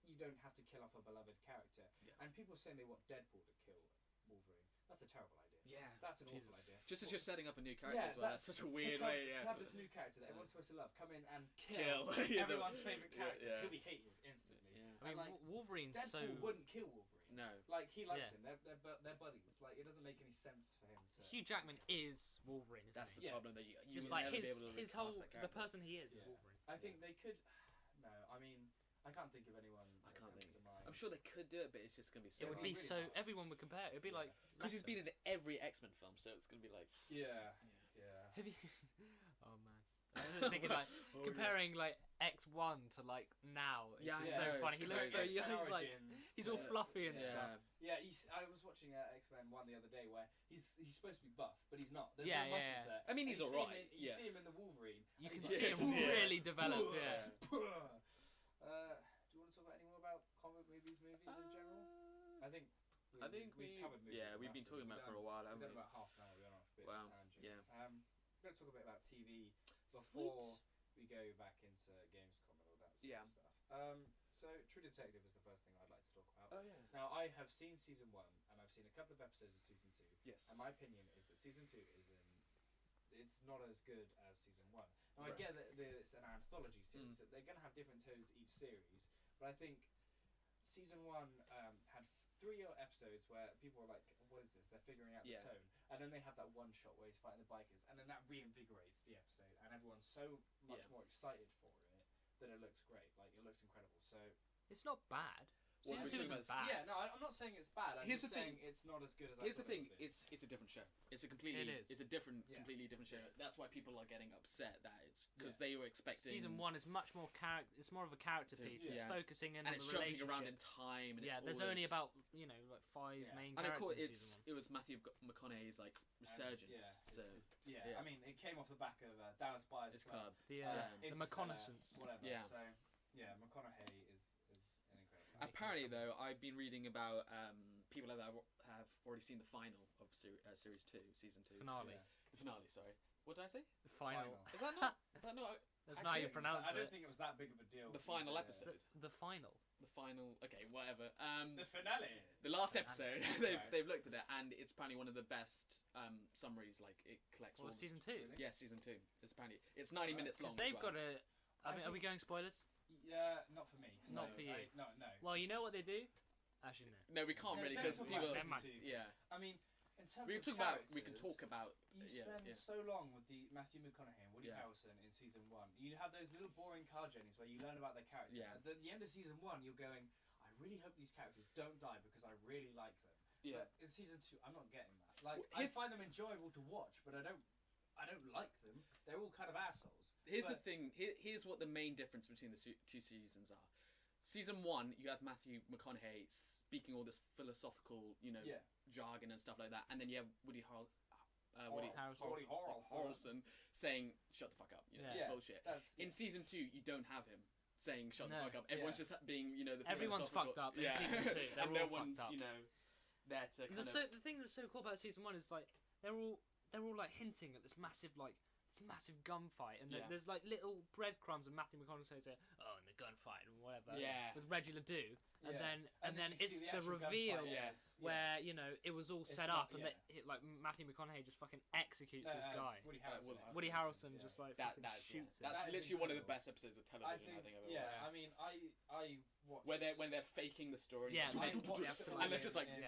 you don't have to kill off a beloved character. And people saying they want Deadpool to kill Wolverine. That's a terrible idea. Yeah, that's an awful idea. Just as you're setting up a new character as well. That's such a weird way. To have this new character that everyone's supposed to love come in and kill everyone's favorite character. He'll be hated instantly. I mean, Wolverine's Deadpool wouldn't kill Wolverine. No, like he likes him. They're buddies. Like it doesn't make any sense for him to. Hugh Jackman is Wolverine. Isn't that's he? the problem that you just will like never be able to his whole that the person he is. Wolverine. I think they could. No, I mean I can't think of anyone. I can't think. To mind. I'm sure they could do it, but it's just gonna be so. It would be really so. hard. Everyone would compare. It would be like because he's been in every X-Men film, so it's gonna be like. Yeah. Have you? Oh man. I was thinking like comparing like X1 to like now. It's just so funny. He looks so young. He's like he's all fluffy and stuff. Yeah, I was watching X-Men 1 the other day where he's supposed to be buff, but he's not. There's no muscles there. I mean, he's alright. You see him in the Wolverine. You can see him really develop. Do you want to talk about any more about comic movies in general? I think we've covered movies. Yeah, we've been talking about it for a while. We've done about half an hour. We're on a bit of a tangent. Yeah. We're going to talk a bit about TV before we go back into Gamescom and all that sort of stuff. So True Detective is the first thing I'd like to talk about. Oh yeah. Now I have seen season 1 and I've seen a couple of episodes of season 2. Yes. And my opinion is that season 2 it's not as good as season 1. Now I get that it's an anthology series, that they're going to have different tones each series, but I think season 1 had 3 episodes where people were like, what is this? They're figuring out the tone. And then they have that one shot where he's fighting the bikers, and then that reinvigorates the episode, and everyone's so much more excited for it that it looks great. Like, it looks incredible. So it's not bad. Well, Season 2 isn't bad. Yeah, no, I'm not saying it's bad. I'm just saying it's not as good as I Here's the thing, it's a different show. It's a completely it's a different completely different show. That's why people are getting upset that it's because they were expecting season 1 is much more it's more of a character piece. It's focusing in on it's the jumping relationship around in time and there's only about like 5 main and of characters course in season 1. it was Matthew McConaughey's like resurgence. I mean it came off the back of Dallas Buyers Club. The reconnaissance. Whatever. Yeah. So McConaughey is an incredible. Apparently, though, I've been reading about people that have already seen the final of series 2, season 2 finale. The finale, sorry. What did I say? The final. Is that not? Is that not? That's not how you pronounce it. I don't think it was that big of a deal. The final episode. The final. The final. Okay, whatever. The finale. The last episode. They've looked at it, and it's apparently one of the best summaries. Like it collects. Well, season 2. Really? Yeah, season 2. It's apparently 90 minutes long. Because they've got a. I mean, are we going spoilers? Yeah, not for me. Not for you. No. Well, you know what they do? Actually, no. No, we can't really because people. Yeah. I mean, in terms we of can talk about. You spend so long with the Matthew McConaughey and Woody Harrelson in season 1. You have those little boring car journeys where you learn about their character. Yeah. At the end of season 1, you're going, I really hope these characters don't die because I really like them. Yeah. But in season 2, I'm not getting that. Like, I find them enjoyable to watch, but I don't like them. They're all kind of assholes. Here's the thing. Here's what the main difference between the 2 seasons are. Season 1, you have Matthew McConaughey speaking all this philosophical, jargon and stuff like that, and then you have Woody Harrelson saying, "Shut the fuck up," it's bullshit. In season 2, you don't have him saying, "Shut the fuck up." Everyone's just being, the everyone's fucked up in season 2. They're and all no one's, fucked up. There to kind of. The thing that's so cool about season 1 is like they're all like hinting at this massive gunfight, and there's like little breadcrumbs of Matthew McConaughey saying, "Oh, and the gunfight and whatever." With Reggie Ledoux, and then it's the reveal where it was all set up, and like Matthew McConaughey just fucking executes this guy. Woody Harrelson just like fucking shoots him. That's literally one of the best episodes of television I think I've ever watched. I mean, I watched when they're faking the story. Yeah, and they're just like 2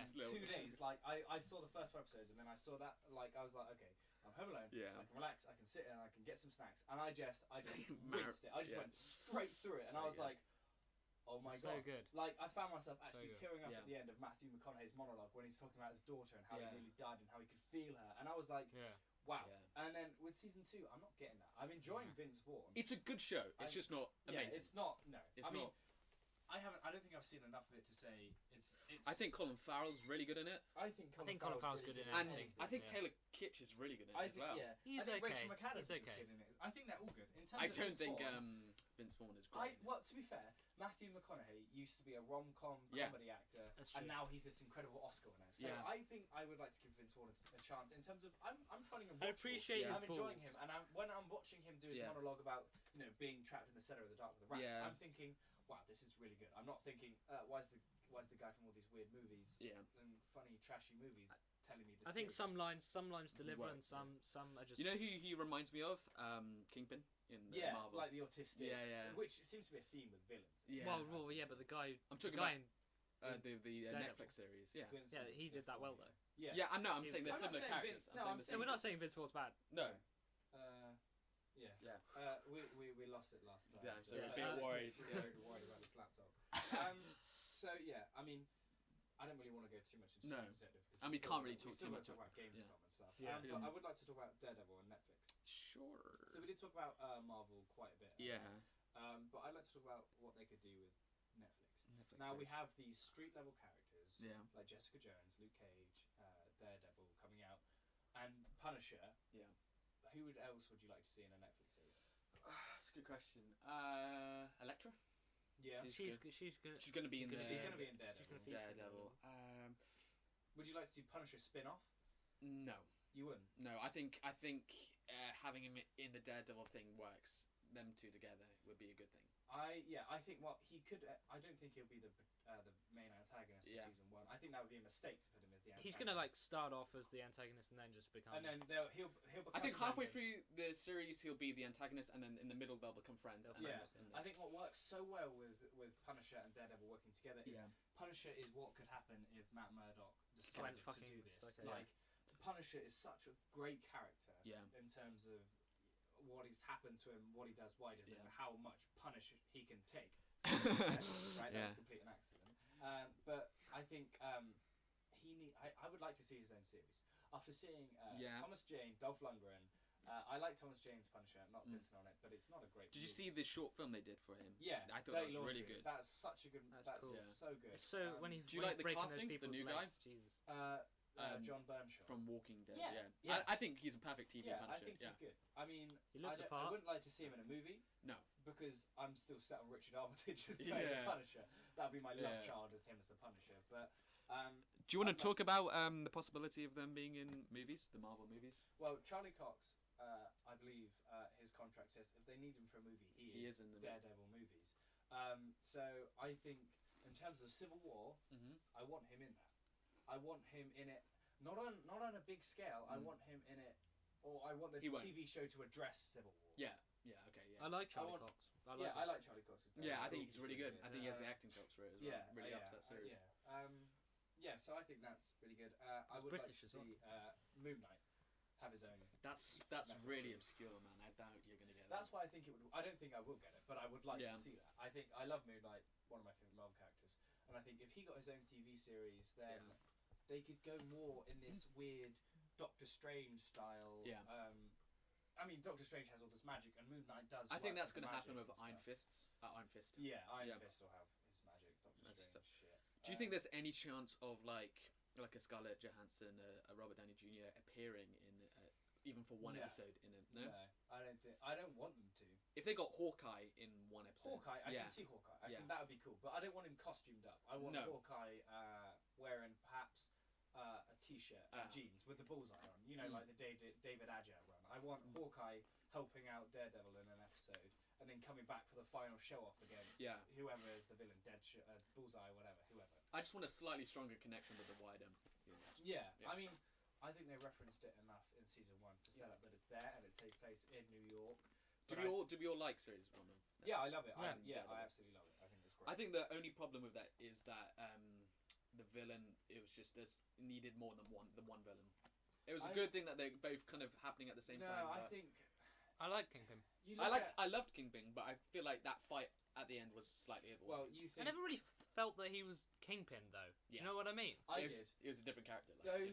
days. Like I saw the first 4 episodes, and then I saw that. Like I was like, okay. I'm home alone. Yeah. I can relax. I can sit and I can get some snacks. And I just rinsed it. I just went straight through it, and I was like, oh my god. So good. Like, I found myself actually tearing up Yeah. at the end of Matthew McConaughey's monologue when he's talking about his daughter and how he really died and how he could feel her. And I was like, wow. Yeah. And then with season 2, I'm not getting that. I'm enjoying Vince Vaughn. It's a good show. It's just not amazing. Yeah, it's not. No, It's not. I don't think I've seen enough of it to say it's. I think Colin Farrell's really good in it. I think Colin Farrell's good in it. And I think Taylor Kitsch is really good in it as well. Yeah, He's I think okay. Rachel McAdams He's is okay. good in it. I think they're all good. In terms I of don't think Vince Vaughn, Vince Vaughn is great. well, to be fair, Matthew McConaughey used to be a rom-com comedy actor, and now he's this incredible Oscar winner. So I think I would like to give Vince Vaughn a chance in terms of I'm finding him. I appreciate his I'm enjoying balls. him, and when I'm watching him do his monologue about being trapped in the center of the dark with the rats, I'm thinking, wow, this is really good. I'm not thinking, why's the guy from all these weird movies and funny, trashy movies telling me this? I think some lines deliver, and some are just. You know who he reminds me of? Kingpin in Marvel. like the autistic. Yeah. Which seems to be a theme with villains. Yeah. Well, but the guy. I'm talking about the Netflix series. Yeah. Yeah, he did that well though. Yeah. Yeah, I know. I'm saying they're I'm not similar saying characters. Vince- We're not saying Vince Vaughn's bad. No. Yeah. We lost it last time. Yeah, so we're a bit worried. We're worried about this laptop. So yeah, I mean, I don't really want to go too much into No. Detective. And we can't really talk too much about Gamescom and stuff. Yeah. But I would like to talk about Daredevil and Netflix. Sure. So we did talk about Marvel quite a bit. Yeah. But I'd like to talk about what they could do with Netflix. Now we have these street level characters, like Jessica Jones, Luke Cage, Daredevil coming out, and Punisher. Yeah. Who else would you like to see in a Netflix series? That's a good question. Elektra. Yeah, She's gonna be in Daredevil. She's gonna feature Daredevil. Would you like to see Punisher spin-off? No. You wouldn't. No, I think having him in the Daredevil thing works. Them two together would be a good thing. I think he could. I don't think he'll be the main antagonist in season 1. I think that would be a mistake to put him as the antagonist. He's gonna start off as the antagonist and then just become. And then he'll become. I think halfway through the series he'll be the antagonist, and then in the middle they'll become friends. I think what works so well with Punisher and Daredevil working together is Punisher is what could happen if Matt Murdock decided to do this. Punisher is such a great character in terms of what has happened to him, what he does, why he does it, and how much punish he can take. Right, that was complete an accident. But I think I would like to see his own series. After seeing Thomas Jane, Dolph Lundgren, I like Thomas Jane's Punisher, not dissing on it, but it's not a great. Did you see the short film they did for him? Yeah, I thought that was really good. That's such a good. That's cool. So good. So when he do you like the casting? The new guy, Jesus. John Bernshore from Walking Dead. Yeah. I think he's a perfect TV Punisher. I think he's good. I mean, he looks I wouldn't like to see him in a movie. No, because I'm still set on Richard Armitage as playing the Punisher. That'd be my love child as him as the Punisher. But do you want to talk about the possibility of them being in movies, the Marvel movies? Well, Charlie Cox, I believe his contract says if they need him for a movie, he is in the Daredevil movies. So I think in terms of Civil War, I want him in that. I want him in it, not on a big scale. I want him in it, or I want the TV show to address Civil War. Yeah. I like Charlie Cox. I like Charlie Cox. I think he's really good. I think he has the acting chops for it as well. Really ups that series. So I think that's really good. I would like to see Moon Knight have his own. That's really obscure, man. I doubt you're gonna get that. That's why I think it would. I don't think I will get it, but I would like to see that. I love Moon Knight, one of my favorite Marvel characters, and I think if he got his own TV series, then they could go more in this weird Doctor Strange style. I mean, Doctor Strange has all this magic, and Moon Knight does. I think that's going to happen with Iron Fist. Iron Fist. Yeah, Iron Fist will have his magic. Doctor Strange shit. Do you think there's any chance of like a Scarlett Johansson, a Robert Downey Jr. appearing in even for one episode in a no? I don't think. I don't want them to. If they got Hawkeye in one episode, I can see Hawkeye. I think that would be cool, but I don't want him costumed up. I want Hawkeye wearing perhaps a t-shirt and jeans with the bullseye on. You know, like the David Aja run. I want Hawkeye helping out Daredevil in an episode, and then coming back for the final show-off against whoever is the villain, Bullseye, whatever, whoever. I just want a slightly stronger connection with the wider universe. Yeah, I mean, I think they referenced it enough in season 1 to set up that it's there and it takes place in New York. Do we all like series 1? Yeah, I love it. I absolutely love it. I think it's great. I think the only problem with that is that the villain, it was just needed more than one villain. It was a good thing that they're both kind of happening at the same time. No, I think I like Kingpin. I loved Kingpin, but I feel like that fight at the end was slightly overwhelming. Well, you think I never really felt that he was Kingpin though. Do you know what I mean? I did. It was a different character. Like,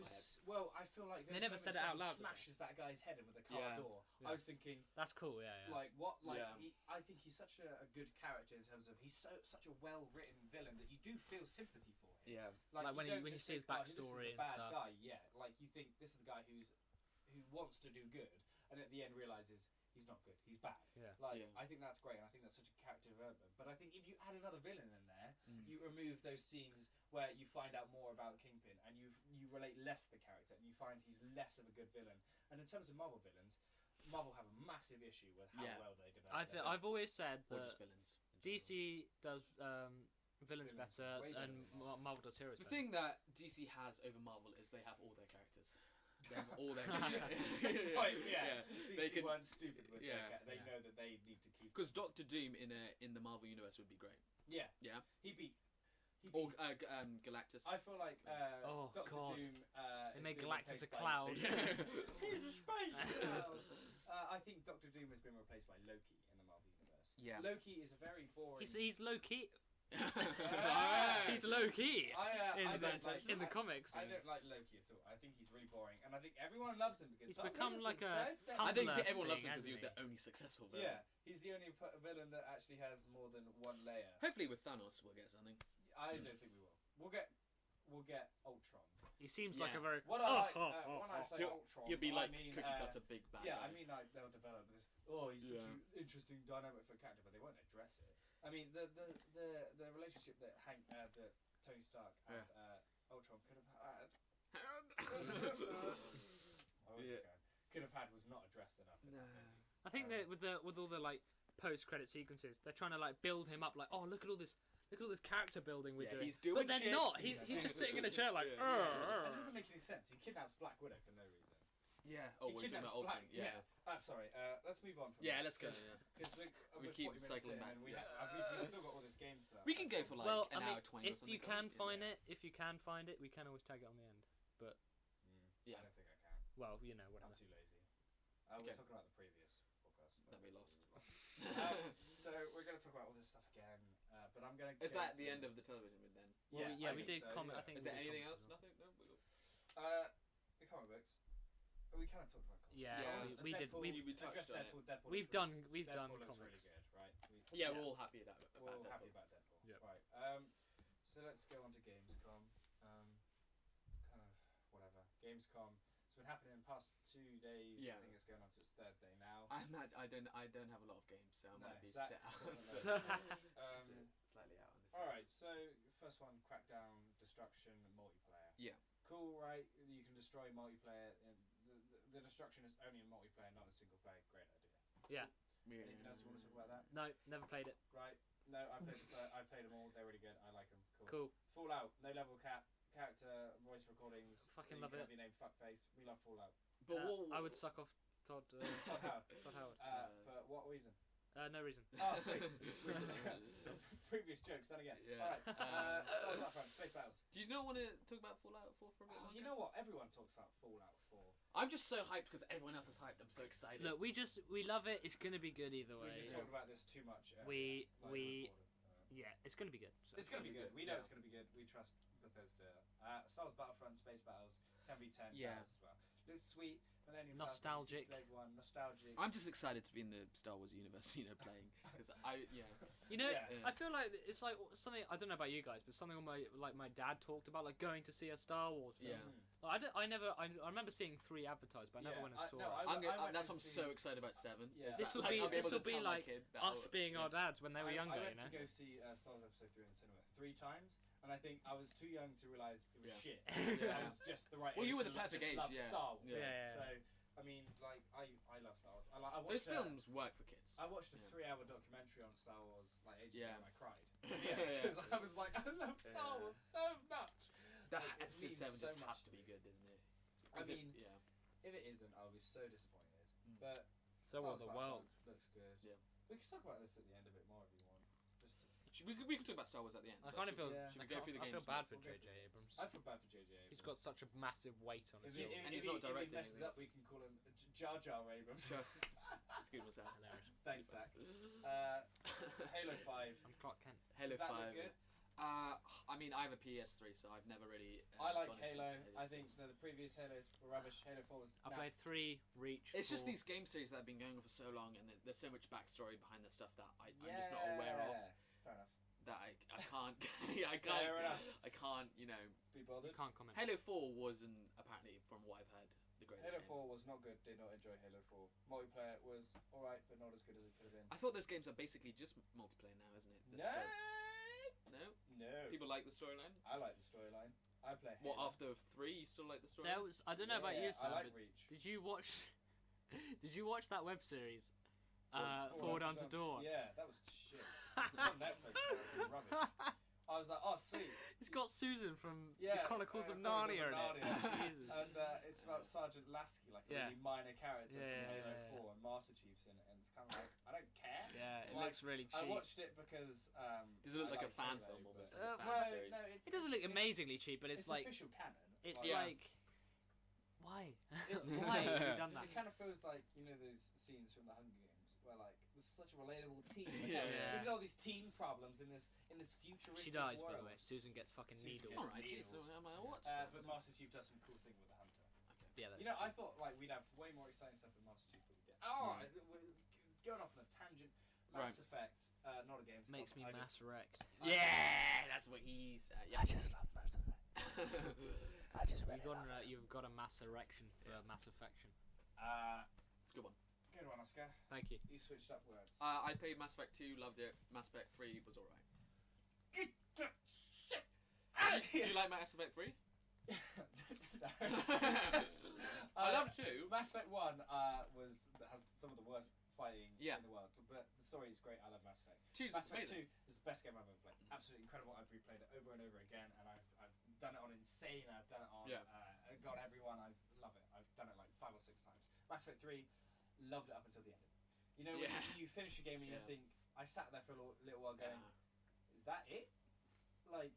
I feel like they never said it out loud. He smashes that guy's head in with a car door. Yeah. I was thinking that's cool. Yeah. Like what? Like Yeah. I think he's such a good character in terms of he's such a well-written villain that you do feel sympathy for him. Yeah. Like when you you see his backstory this is a and bad stuff. guy. Yeah. Like you think this is a guy who wants to do good, and at the end realizes he's not good. He's bad. Yeah. I think that's great, and I think that's such a character development. But I think if you add another villain in there, you remove those scenes where you find out more about Kingpin, and you relate less to the character, and you find he's less of a good villain. And in terms of Marvel villains, Marvel have a massive issue with how well they develop. I've always said Or that just villains. DC does villains better, way better and than Marvel does heroes The better. thing that DC has over Marvel is they have all their characters. They have all their DC weren't stupid with Yeah. They know that they need to keep. Because Doctor Doom in the Marvel universe would be great. Yeah. Yeah. He beat. Or Galactus. I feel like Doctor God. Doom. They made is being Galactus a replaced by- cloud. He's a space cloud. I think Doctor Doom has been replaced by Loki in the Marvel universe. Yeah. Loki is a very boring. He's low key. Ah. He's low key I don't like, in the comics. I don't like Loki at all. I think he's really boring, and I think everyone loves him because He's become like a I think Tumblr everyone loves thing, him because he was hasn't the only successful villain. Yeah, he's the only villain that actually has more than one layer. Hopefully with Thanos we'll get something. I don't think we will. We'll get Ultron. He seems like a Yeah. very. What I like, when I say Ultron, You'll be like I mean, cookie cutter big bad yeah, guy. I mean like they'll develop this. Oh, he's such Yeah. an interesting dynamic for a character, but they won't address it. I mean, the relationship that that Tony Stark and Ultron could have had. Could have had was not addressed enough. In that movie. I think that with all the like post-credit sequences, they're trying to like build him up. Like, oh, look at all this character building we're doing. He's doing but they're shit. not. He's just sitting in a chair like. That doesn't make any sense. He kidnaps Black Widow for no reason. Yeah. Oh, He we're talking kidnaps about Ultron. Black. Yeah. Sorry. Let's move on from Yeah, this. let's go. Because We we're keep 40 minutes cycling in back, and we've still got all this game stuff. We can go for like Well, an I mean, hour 20 or if something. you can find it, we can always tag it on the end. Yeah. I don't think I can. Well, you know, I'm whatever. too lazy. Okay. We're talking about the previous podcast. That we lost. So we're going to talk about all this stuff again, but I'm going to. Is that the end of the television then? Well, Yeah, I we think did so, comment. yeah. I think. Is we there did anything comics else? as well. Nothing? No. The comic books. We kind of talked about comics. Yeah, Yeah, we did. Deadpool, We've touched addressed on it. Deadpool. we've done Deadpool looks comics. really good, right? Yeah, we're all happy about We're all Deadpool. happy about Deadpool. Yep. Right. So let's go on to Gamescom. Kind of whatever. Gamescom. It's been happening in the past 2 days. Yeah. I think it's going on to its third day now. I don't have a lot of games, so I No, might be Zach set out. doesn't Slightly out on this. All right. So first one, Crackdown, Destruction, multiplayer. Yeah. Cool, right? You can destroy multiplayer. And the destruction is only in multiplayer, not in single player. Great idea. Anything else you want to talk about that? No, never played it. Right. No, I played them all. They're really good. I like them. Cool. Fallout, no level cap, character voice recordings. Fucking so love you it. can have your name fuckface. We love Fallout. But I would suck off Todd. Todd Howard. Todd Howard. For what reason? No reason. Oh, sweet. Previous jokes, done again. Yeah. All right. Star Wars Battlefront, Space Battles. Do you not want to talk about Fallout 4 for a bit longer? You know what? Everyone talks about Fallout 4. I'm just so hyped because everyone else is hyped. I'm so excited. Look, we love it. It's gonna be good either way. We just talked about this too much. Yeah, it's gonna be good. So. It's gonna be good. We know Yeah. it's gonna be good. We trust Bethesda. Star Wars Battlefront, Space Battles, 10v10 Yeah. battles as well. Looks sweet. Millennium Nostalgic. Falcon, Slave One, nostalgic. I'm just excited to be in the Star Wars universe, playing because You know, Yeah. I feel like it's like something. I don't know about you guys, but something my dad talked about, like going to see a Star Wars film. Yeah. Like, I remember seeing 3 advertised, but I never went and saw it. that's why I'm so excited about 7. Yeah. This will I'll able to be tell my like kid that us being our dads when they were younger. I You went know. to go see Star Wars Episode 3 in the cinema 3 times, and I think I was too young to realise it was shit. Yeah. I was just the right Well, age. you were the to perfect just age, love yeah. Star Wars. Yeah. So, I mean, like, I love Star Wars. I watched Those films work for kids. I watched a Yeah. 3-hour documentary on Star Wars like ages Yeah. ago, and I cried. Yeah. Because I was like, I love Star Wars so much. That Like, it episode means 7 so just much has to be good, doesn't it? I mean, yeah. if it isn't, I'll be so disappointed. But So Star will Wars the Battlefront world. looks good. Yeah. We can talk about this at the end a bit more if you want. Just We can talk about Star Wars at the end. I kind of feel. Should we go through the I games? feel bad for We'll go J.J. through Abrams. I feel bad for J.J. Abrams. He's got such a massive weight on his shoulders. And he's not directing If he messes anything. up, we can call him Jar Jar Abrams. It's good myself. Hilarious. Thanks, Zach. Halo 5. I'm Clark Kent. Halo Does that 5. look good? I mean, I have a PS3, so I've never really. I like gone into Halo. Halo I think series. the previous Halos were rubbish. Halo 4 was. I played 3, Reach. It's just 4. these game series that have been going on for so long, and there's so much backstory behind the stuff that I'm just not aware of. Fair enough. That I can't. Fair enough. I can't. You know. Be You bothered. can't comment. Halo 4 wasn't apparently, from what I've heard, the greatest. Halo game. 4 was not good. Did not enjoy Halo 4. Multiplayer was alright, but not as good as it could have been. I thought those games are basically just multiplayer now, isn't it? No. No. No. People like the storyline. I like the storyline. I play Halo. What after 3, you still like the storyline? There was. I don't know about you, I Sam. like but Reach. did you watch? Did you watch that web series? Forward Onto Dawn. Yeah, that was shit. It's on Netflix. It was rubbish. I was like, oh sweet. It's got Susan from Yeah, the Chronicles of Chronicles Narnia of in it. Narnia. Jesus. And it's about Sergeant Lasky, like a Yeah. really minor character Yeah, from Halo yeah, 4, and Master Chief's in it, and it's kind of like, I don't care. Yeah, it Like, looks really I cheap. watched it because. Does it look I like a fan Halo, film but- almost? Uh, Like a fan no, series? no, It doesn't look amazingly cheap, but it's like official canon. it's Yeah. like why? It's- Why have you done that? It kind of feels like those scenes from the Hunger Games where like there's such a relatable teen. Yeah. Look at all these teen problems in this futuristic She dies, world. by the way. Susan gets fucking Susan needles. gets Alright, geez, so needles. am I watch? But Master Chief does some cool thing with the Hunter. Yeah, that's I thought like we'd have way more exciting stuff with Master Chief than we did. Oh, we're going off on a tangent. Mass Effect, not a game. makes me mass wrecked. Yeah, that's what he said. Yeah. I just love Mass Effect. I just You've got a mass erection for Mass Affection. Good one. Good one, Oscar. Thank you. You switched up words. I played Mass Effect 2, loved it. Mass Effect 3 was alright. Get the shit Did you like Mass Effect 3? I love 2. Mass Effect 1 has some of the worst fighting in the world, but the story is great. I love Mass Effect. 2's Mass Effect amazing. 2 is the best game I've ever played. Absolutely incredible. I've replayed it over and over again, and I've done it on Insane. I've done it on God Everyone. I love it. I've done it like 5 or 6 times. Mass Effect 3, loved it up until the ending. When you finish a game and you think, I sat there for a little while going, is that it? Like,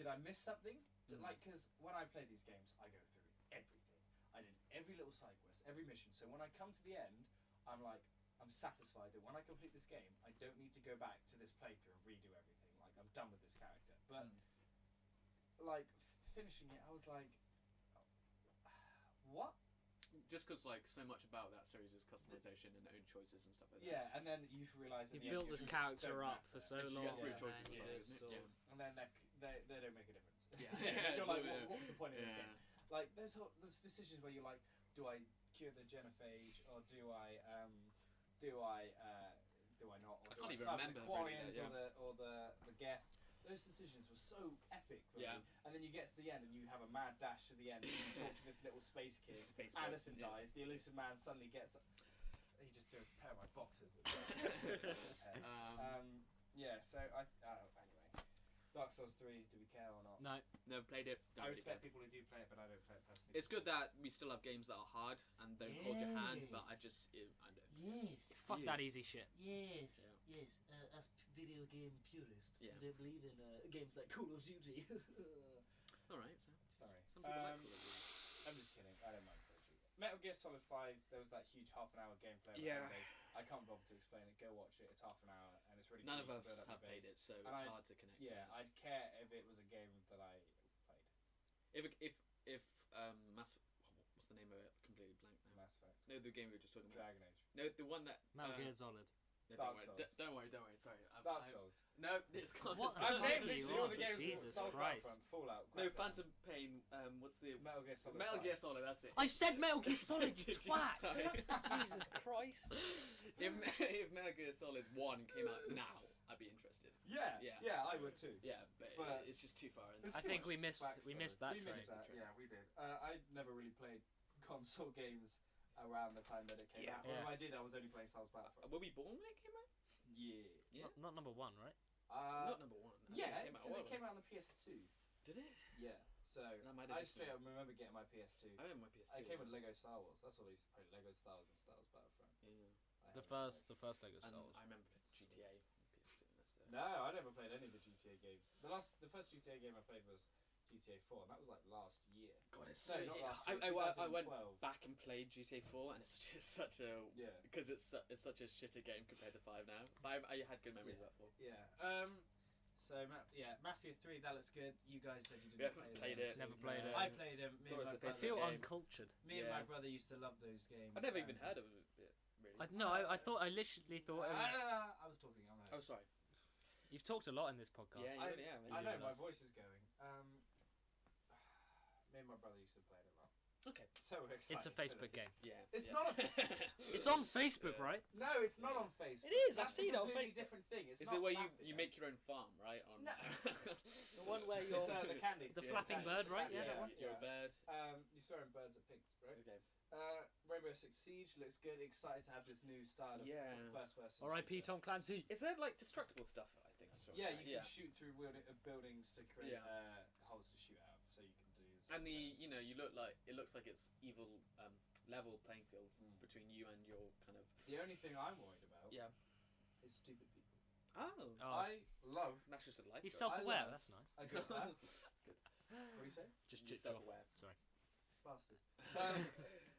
did I miss something? Like, because when I play these games, I go through everything. I did every little side quest, every mission. So when I come to the end, I'm like, I'm satisfied that when I complete this game, I don't need to go back to this playthrough and redo everything. Like, I'm done with this character. But, like, finishing it, I was like, what? Just because like so much about that series is customization and own choices and stuff like that. Yeah, and then you realise You built this character up for so You long, get three and choices then you as well, just isn't it? sort of- and then they don't make a difference. Yeah. You're So, like, what was the point of this yeah. game? Like, there's decisions where you're like, do I cure the genophage or do I not? Or I do can't even side remember with the really Quarians that, or the Geth. Those decisions were so epic for Yeah. me. And then you get to the end and you have a mad dash to the end and you talk to this little space kid. Space boy, Anderson yeah. dies. The elusive man suddenly gets. He just threw a pair of my boxers at his head. Yeah, so anyway. Dark Souls 3, do we care or not? No. Never played it. Don't I really respect care. people who do play it, but I don't play it personally. It's good that we still have games that are hard and don't hold your hand, but I Yes. just I don't. Yes. Fuck that easy shit. Yes. Yeah. Yes. As video game purists, Yeah. we don't believe in games like Call of Duty. All right. So Sorry. some people like Call of Duty. I'm just kidding. I don't mind Call of Duty. Metal Gear Solid 5, there was that huge half-an-hour gameplay. Yeah. I can't bother to explain it. Go watch it. It's half an hour, and it's really. None of cool. us have played it, so And it's I'd- hard to connect. Yeah, I'd care if it was a game that I played. If Mass, what's the name of it? Completely blank now. Mass Effect, No, the game we were just talking about. Dragon Age, No, the one that. Metal Gear Solid. No, Dark don't, worry, Souls. don't worry. Don't worry. Sorry. Dark Souls. No, it's gone. What it's the gone. fuck I've named are you literally all on? the games. Jesus South Christ. Battlefront, Fallout. No, Crackdown. Phantom Pain. What's the Metal Gear Solid. Metal 5. Gear Solid? That's it. I said Metal Gear Solid, you Did you? twat! Sorry. Jesus Christ. if Metal Gear Solid 1 came out now, I'd be interested. Yeah, Yeah. yeah, I would too. Yeah, but it's just too far in. There's I too think much we missed backstory. that We train. missed that. Yeah, we did. I never really played console games around the time that it came out. Or Yeah. if I did, I was only playing Star Wars Battlefront. Were we born when it came out? Yeah. Yeah. Not number 1, right? Not number 1. Yeah, it came out because a it while came ago. out on the PS2. Did it? Yeah. So That might have I been straight up smart. remember getting my PS2. I remember my PS2. I came with Lego Star Wars. That's what I used to play. Lego Star Wars and Star Wars Battlefront. Yeah. I The hated first Lego And Star Wars. I remember GTA on PS2. That's the No, I never played any of the GTA games. The first GTA game I played was GTA 4, and that was like last year. God, it's No, so. not last year. I went 2012. back and played GTA 4, and it's such a because it's such a shitter game compared to 5 now. But I had good memories about 4. Yeah. So Mafia 3, that looks good. You guys said you Yeah, didn't played it. Never played it. I played them. Thought it was a I Facebook feel game. uncultured. Me and my brother used to love those games. I've never even heard of it, really. I literally thought it was. I was talking. I'm Oh, sorry. You've talked a lot in this podcast. Yeah, you really have. I know, my realise. voice is going. Me and my brother used to play it a lot. Okay. So we're excited. It's a Facebook game. Yeah. It's not a. It's on Facebook, right? No, it's not on Facebook. It is, I've That's seen it a on completely Facebook. different thing. It's Is not it where Mafia. you make your own farm, right? On No. The one where you're It's the candy. the Yeah. flapping bird, right? Yeah, Yeah. that one. You're a bird. You're throwing birds at pigs, right? Okay. Rainbow Six Siege looks good. Excited to have this new style of Yeah. first person. R.I.P. Tom Clancy. Is there like destructible stuff? I think I saw. Yeah, that. you can shoot through buildings to create holes to shoot out of, so you can do. And it looks like it's evil level playing field between you and your kind of. The only thing I'm worried about Yeah. is stupid people. Oh. I love. That's just a life. He's choice. self-aware. love- That's nice. I get that. Good. What do you say? Just You're off. self-aware. Sorry. Bastard.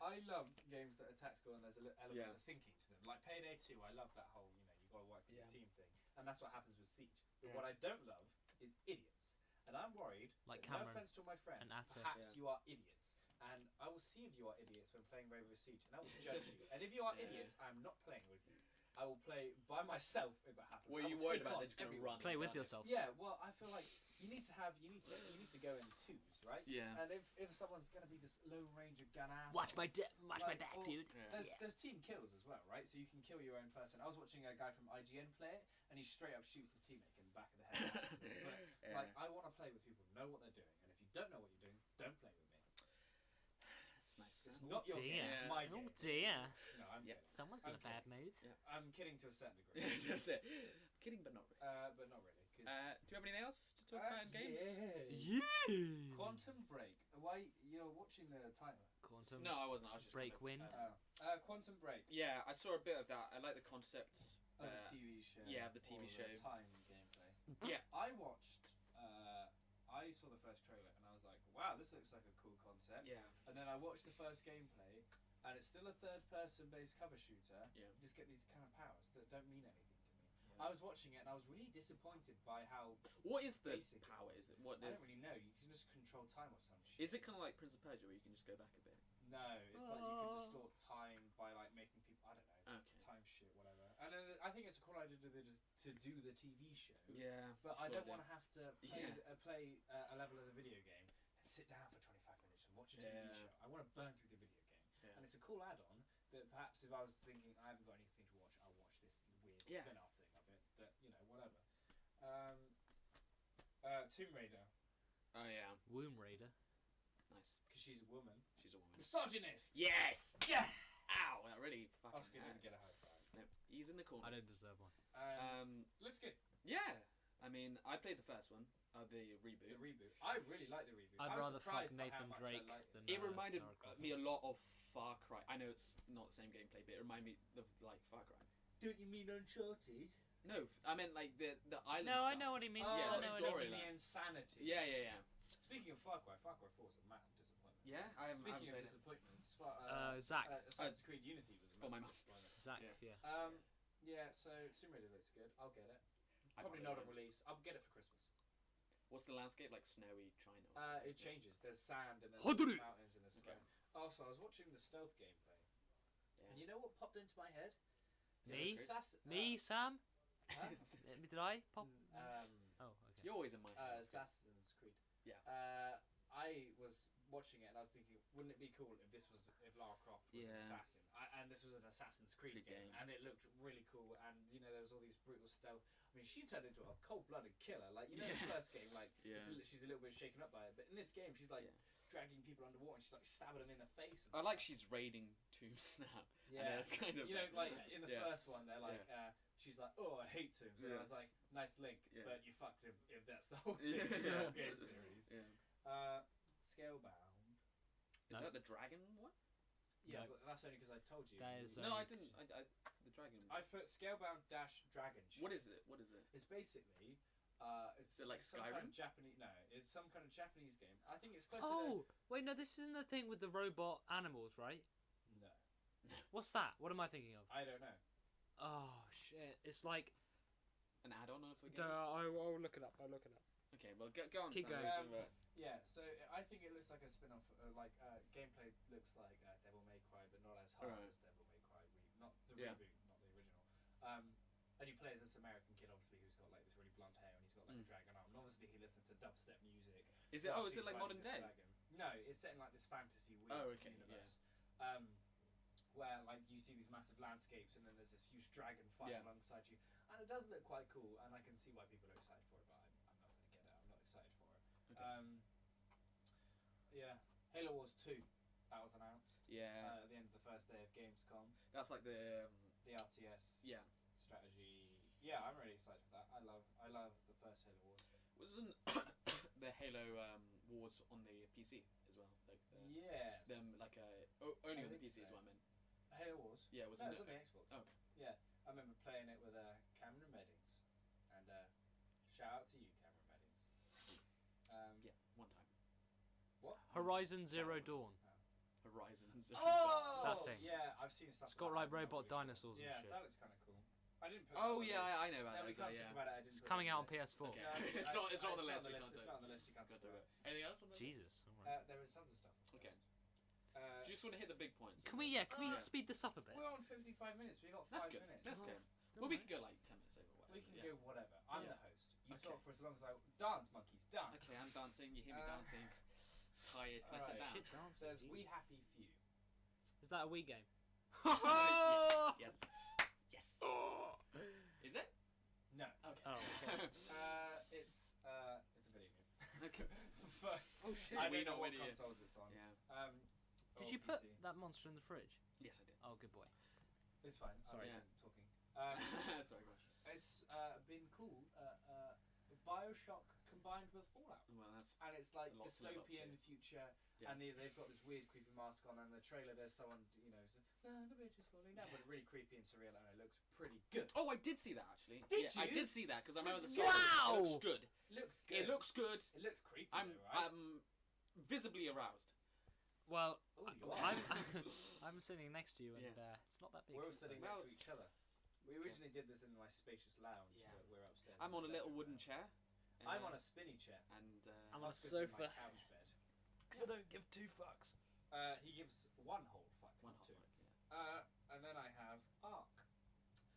I love games that are tactical and there's an element of thinking to them. Like Payday 2, I love that whole, you got to work with the team thing. And that's what happens with Siege. But what I don't love is idiots. And I'm worried, Like that no Cameron offense to all my friends, and Atta. perhaps you are idiots. And I will see if you are idiots when playing Rainbow Siege, and I will judge you. And if you are idiots, I'm not playing with you. I will play by myself if it happens. Were I you will worried take about on they're just going to everyone. run? Play and with gun it? yourself. Yeah, well, I feel like you need to go in twos, right? Yeah. And if someone's gonna be this lone ranger gun ass, Watch my back, dude. Yeah. There's team kills as well, right? So you can kill your own person. I was watching a guy from IGN play it, and he straight up shoots his teammate in the back of the head. by accident. But like, I want to play with people who know what they're doing, and if you don't know what you're doing, don't play with me. That's nice. It's not your game, it's my game. Oh dear. No, I'm Yeah. kidding. Someone's in a bad mood. I'm kidding to a certain degree. That's it. Kidding, but not really. But not really. Do you have anything else to talk about in games? Yeah. Quantum Break. Why you're watching the timer? Quantum. No, I wasn't. I was just Break kind of, wind. Quantum Break. Yeah, I saw a bit of that. I like the concept. Of the TV show. yeah, the TV or show. The time gameplay. Yeah. I watched. I saw the first trailer and I was like, "Wow, this looks like a cool concept." Yeah. And then I watched the first gameplay, and it's still a third-person-based cover shooter. Yeah. You just get these kind of powers that don't mean anything to me. I was watching it and I was really disappointed by how. What is the basic it power? was. Is it what I is? don't really know. You can just control time or some shit. Is it kind of like Prince of Persia where you can just go back a bit? No, it's like you can distort time by like making people. I don't know. Okay. Time shit, whatever. And I think it's a cool idea to do the TV show. Yeah. But I don't want to have to play Yeah. a level of the video game and sit down for 25 minutes and watch a TV Yeah. show. I want to burn through the video game. Yeah. And it's a cool add-on that perhaps if I was thinking I haven't got anything to watch, I'll watch this weird Yeah. spin-off thing of it. That, whatever. Tomb Raider, Oh yeah. Womb Raider. Nice. because she's a woman. She's a woman. Misogynist! Yes. Yeah! Ow! That really fucking. Oscar hurt. didn't get a high five. No, he's in the corner. I don't deserve one. Looks good. Yeah. I mean, I played the first one, the reboot. The reboot. I really like the reboot. I'd I was rather fuck surprised by how Nathan much I Drake liked than. it. It reminded Lara Croft. me a lot of Far Cry. I know it's not the same gameplay, but it reminded me of like Far Cry. Don't you mean Uncharted? No, I meant like the island. No, I stuff. know what he means. Oh, Yeah, I the know it's what he story taking means. the insanity. Yeah. Speaking of Far Cry 4 was a massive disappointment. Yeah, I haven't Speaking of played it. disappointments, Zach. Assassin's Creed Unity was a For my massive mum. disappointment. Zach, Yeah. yeah. Yeah, so Tomb Raider looks good. I'll get it. I Probably can't not a wait. release. I'll get it for Christmas. What's the landscape like? Snowy China. Or something, It is changes. There's sand and then Hadru. there's mountains and there's sky. Also, I was watching the stealth gameplay, Yeah. and you know what popped into my head? Me? Assassin- Me, Sam? huh? Did I pop? Oh, okay. You're always in my head. Assassin's Creed. Yeah. I was watching it and I was thinking, wouldn't it be cool if Lara Croft was an Yeah. assassin? And this was an Assassin's Creed game, and it looked really cool. And there was all these brutal stealth. I mean, she turned into a cold-blooded killer. Like in the first game, like Yeah. she's a little bit shaken up by it, but in this game, she's like dragging people underwater and she's like stabbing them in the face. And I like stuff. she's raiding tombs now. Yeah, it's kind of like in the Yeah. first one, they're like, she's like, "Oh, I hate tombs," and I Yeah. was like, "Nice link," Yeah. but you fucked if that's the whole Yeah. thing. So game series. Yeah. Scalebound. Is No. that the dragon one? Yeah, No. but that's only because I told you. There's No, I didn't. The dragon. I've put Scalebound Dash Dragon. What is it? It's basically. It's Is it like some kind Skyrim? of Japanese. No, it's some kind of Japanese game. I think it's closer. Oh, wait, no, this isn't the thing with the robot animals, right? No, What's that? What am I thinking of? I don't know. Oh shit! It's like. An add-on of a game? I'll look it up. Okay, well, go on. Keep Sam, going. we'll talk about- Yeah, so I think it looks like a spin-off. Gameplay looks like Devil May Cry, but not as hard Right. as Devil May Cry. Not the Yeah. reboot, not the original. And you play as this American kid, obviously, who's got like this really blonde hair, and he's got like a dragon arm. And obviously, he listens to dubstep music. Is it? whilst Oh, is he's it like riding modern this day? dragon. No, it's set in like this fantasy weird Oh, okay, universe. Where like you see these massive landscapes, and then there's this huge dragon fighting Yeah. alongside you, and it does look quite cool. And I can see why people are excited for it, but I'm not going to get it. I'm not excited for it. Okay. Yeah, Halo Wars 2, that was announced Yeah. at the end of the first day of Gamescom. That's like the. The RTS Yeah. strategy. Yeah, I'm really excited for that. I love the first Halo Wars. Wasn't the Halo Wars on the PC as well? Like Yes. them like only I on the think PC so. is what I meant. Halo Wars. Yeah, No, wasn't it was on the Xbox. Oh, okay. Yeah, I remember playing it with Cameron Meddings, and shout out to you, Cameron Meddings. Yeah, one time. What? Horizon Zero Dawn. Horizons. Oh, That thing. Yeah, I've seen stuff. It's got about like that. robot Really dinosaurs cool. and Yeah, shit. that is kind of cool. I didn't put. Oh that on yeah, the list. I know about No, that we guy. can't Yeah. talk about it. I didn't It's put coming it out on on the list. PS4. Okay. Yeah, It's not- it's not on the list, we It's can't do not it. on the list. You can't talk Got to about it. it. Anything else? On the list? Jesus. alright. There is tons of stuff. On the Okay. list. Do you just want to hit the big points? Can we Yeah. speed this up a bit? We're on 55 minutes. We got 5 That's good. minutes. That's good. Come Well, we on. could go like 10 minutes over. Whatever. We can yeah. go whatever. I'm Yeah. the host. You Okay. talk for as long as I dance, monkeys, dance. Okay, I'm dancing. You hear me Uh, dancing. Tired. Can I sit alright. down? Shit dancing. Says Jesus. We Happy Few. Is that a Wii game? Yes. Yes. Is it? No. Okay. Oh, okay. It's a video game. Okay. Oh shit. I Wii, don't know not what Wii, yeah. consoles it's on. Yeah. Did or you put PC. that monster in the fridge? Yes, I did. Oh, good boy. It's fine. Sorry. I Yeah. wasn't talking. Sorry, gosh. It's been cool. Bioshock combined with Fallout. Well, that's And it's like A lot to live up dystopian to. future, Yeah. and they've got this weird, creepy mask on. And the trailer, there's someone, the bridge is falling down, but really creepy and surreal, and it looks pretty good. Oh, I did see that actually. Did yeah, I you? did see that because I remember the Looks story. Wow! It looks good. Looks good. It looks good. It looks creepy. I'm though, right? visibly aroused. Well, Ooh, you are. I'm sitting next to you, and Yeah. it's not that big. We're all so- sitting Well- next to each other. We originally did this in my spacious lounge, Yeah. but we're upstairs. I'm in on a the little bedroom wooden now. chair. I'm on a spinny chair. And I'm on a Oscar's in my sofa. couch bed. Because I don't give two fucks. He gives one whole fuck. one not hot two. mic, yeah. And then I have Ark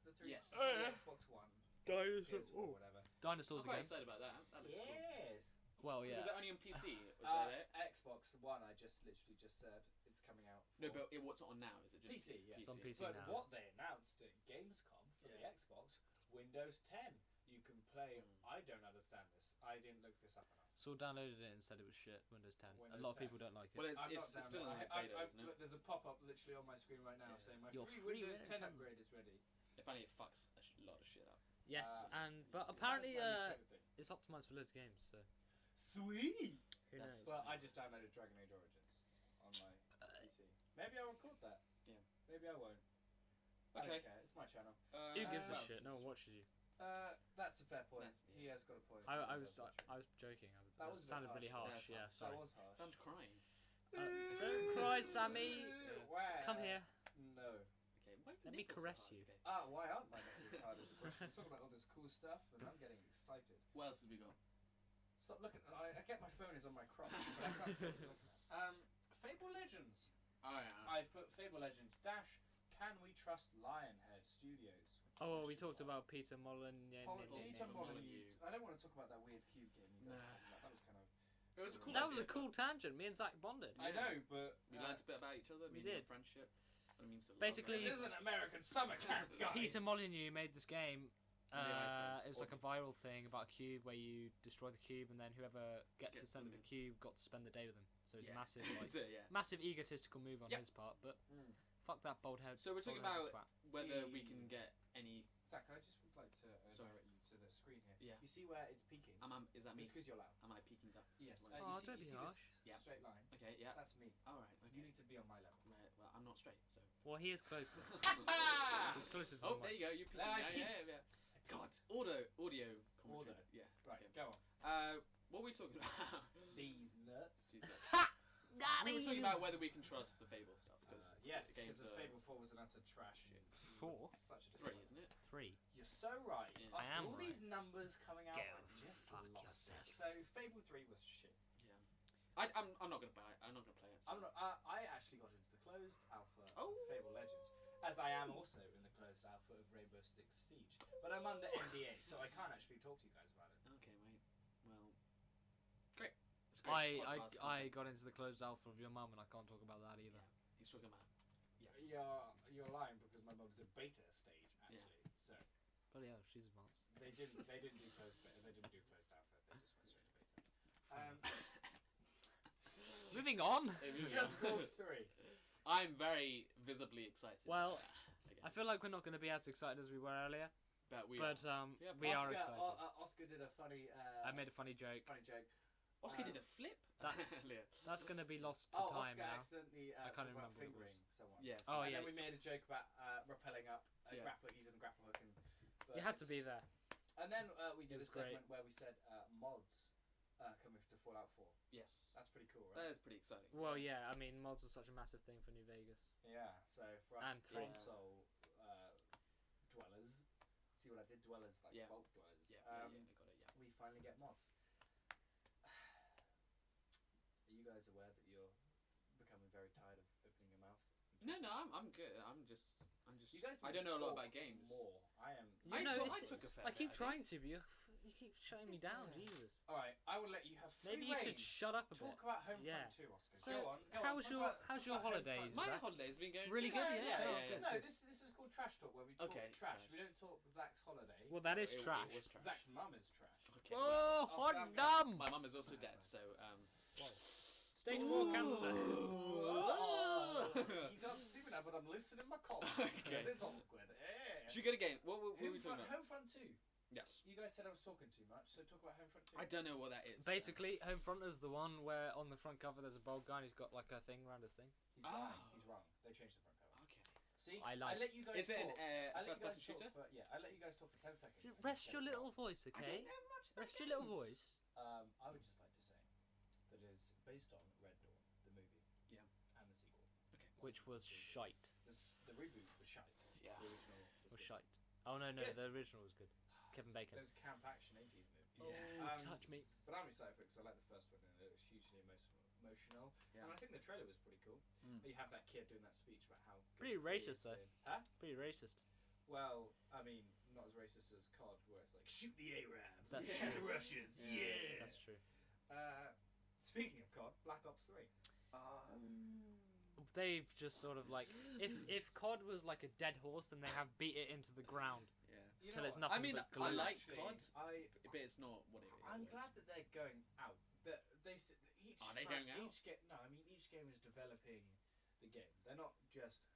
for the Yes. for the Xbox One, PS4, whatever. Dinosaurs I'm quite again. excited about that. That looks cool. Yes. Well, 'Cause yeah. Is it only on PC? Was that it? Xbox One. I just literally just said it's coming out. No, for but what's it on now? Is it just PC, yeah. It's on PC But now. what they announced at Gamescom for the Yeah. Xbox, Windows 10. You can play. Mm. I don't understand this. I didn't look this up enough. Saul downloaded it and said it was shit. Windows 10. Windows a lot of 10. people don't like it. Well, it's I'm not it's still in down the there. beta, isn't it? Look, there's a pop-up literally on my screen right now Yeah. saying my Your free free Windows Windows 10 10. upgrade is ready. Apparently, it fucks a lot of shit up. Yes, but That's apparently my least favourite thing. it's optimized for loads of games. So Sweet. who That's- knows? Well, I just downloaded Dragon Age Origins on my PC. Maybe I'll record that. Yeah. Maybe I won't. I Okay. don't care. It's my channel. Who gives a well, shit? No one watches you. That's a fair point. That's- He has got a point. I He was does watch it. I was joking. That was a bit sounded really harsh. harsh. Yeah, Yeah, it's That sorry. was harsh. Sam's crying. Don't cry, Sammy. Where? Come here. No. Okay, why are your Let me nipples so caress hard? you. Okay. Why aren't my nipples hard is the question. We're talking about all this cool stuff, and I'm getting excited. What else have we got? Stop looking. I get my phone is on my crotch, but I can't tell what you're looking at. Fable Legends. Oh yeah. I've put Fable Legends dash. Can we trust Lionhead Studios? Oh, we talked about Peter Molyneux. Peter Molyneux. Molyneux. I don't want to talk about that weird cube game you guys Nah. were talking about. That was kind of. It was a cool That was a idea, cool tangent. Me and Zach bonded. I know, but We learned a bit about each other. we meaning of did. friendship. What it means to love. Basically- this is an American summer camp, guys. Peter Molyneux made this game. On the iPhone. It was like a viral thing about a cube where you destroy the cube and then whoever gets to the Gets center the of the cube got to spend the day with him. So it's Yeah. massive, like, That's it, yeah. massive egotistical move on Yep. his part. But Mm. fuck that bald head. So we're talking bald-headed about twat. whether we can get any. Zach, I just would like to Sorry. direct you to the screen here. Yeah. You see where it's peaking? Is that me? It's because you're loud. Am I peeking up? Yes. as You well? Oh, see, don't you be see harsh. this Yeah. straight line? Okay. Yeah. That's me. All right. You Okay. need to be on my level. Right, well, I'm not not straight. So. Well, he is closer. He's closer to the There mic. you go. You peeked. Yeah. God, audio commentary. Audio. Yeah. Right, okay. go on. What were we talking about? These nuts. We were talking about whether we can trust the Fable stuff because yes, games because are Fable 4 was an utter trash shit. Four? Such a 3, disappointment. isn't it? 3. You're so right. Yeah. After I am all these numbers coming out, Go I just fuck lost it. yourself. So Fable 3 was shit. Yeah. I'm not gonna buy it. I'm not gonna play it. So. I actually got into the closed alpha Oh. of Fable Legends, as I am also in the closed alpha of Rainbow Six Siege. But I'm under NDA, so I can't actually talk to you guys about it. Okay, mate. Well, great. It's a great podcast I content. got into the closed alpha of your mum, and I can't talk about that either. Yeah. He's talking about. You're lying because my mum's in beta stage actually. So But yeah, she's advanced. they didn't do closed beta. They didn't do closed alpha. They just went straight to beta. Moving on. Just Cause 3. I'm very visibly excited. Well, again. I feel like we're not going to be as excited as we were earlier, but we but are. we are excited. Oscar did a funny. I made a funny joke. Oscar did a flip. That's going to be lost to time Oscar now. accidentally I can't talked about remember what it fingering someone. Yeah. Oh And yeah, then we made a joke about rappelling up a Yeah. grappler using the grapple hook. you had to be there. And then we did It a was great. segment where we said mods coming to Fallout 4. Yes. That's pretty cool, That right? is pretty exciting. Well, yeah. I mean, mods are such a massive thing for New Vegas. Yeah. So for us And three. console dwellers, see what I did? Dwellers like Yeah. vault dwellers. Yeah, I got it. Yeah. We finally get mods. Are you guys aware that you're becoming very tired of opening your mouth? No, I'm good. I'm just. You guys I need don't to know a lot talk about games. More. I am. You know, I it's- took a fair I keep bit, trying to, but you keep shutting me down. Yeah. Jesus. All right. I will let you have free Maybe you should rein. shut up a bit. Talk about Homefront Yeah. 2, Oscar. So, go on. how's your talk about holidays? Homefront. My Zach? holiday's been going Really good, yeah. yeah. No, this is called Trash Talk, where we talk Okay, trash. trash. We don't talk Zach's holiday. Well, that is It trash. was trash. Zach's mum is trash. Okay. Oh, Oscar, hot I'm dumb. My mum is also dead, so Stage 4 cancer. You can't see me now, but I'm loosening my collar. Okay. Because it's awkward. Yeah. Should we get a game? What were we talking about? Homefront 2. Yes. You guys said I was talking too much, so talk about Homefront 2. I don't know what that is. Basically, Homefront is the one where on the front cover there's a bald guy and he's got like a thing around his thing. He's wrong. He's wrong. They changed the front cover. Okay. See? I like- let you guys Is it talk. a I let you first-person guys talk shooter? for, yeah, I let you guys talk for 10 seconds. Just and then rest get your it little wrong. voice, I okay? don't know much about Rest your little games. voice. I would just like to say that it is based on Red Dawn, the movie. Yeah. And the sequel. Okay. Which was shite. The reboot was shite. Yeah. The original Was was good. shite. Oh no, Good. the original was good. Kevin Bacon. Those camp action 80s movies. Yeah. Oh, Um, touch me. But I'm excited for it because I like the first one and it was hugely emotional. Yeah. And I think the trailer was pretty cool. Mm. You have that kid doing that speech about how good Pretty he racist, is though. in- Huh? Pretty racist. Well, I mean, not as racist as COD, where it's like shoot the Arabs, That's shoot true. the Russians, yeah. That's true. Speaking of COD, Black Ops 3. They've just sort of like if COD was like a dead horse, then they have beat it into the ground Yeah. You till know it's what? nothing I mean, but I glue. like Actually, COD, I but it's not what it is. I'm glad that they're going out. That each Are they going out? Each game is developing the game. They're not just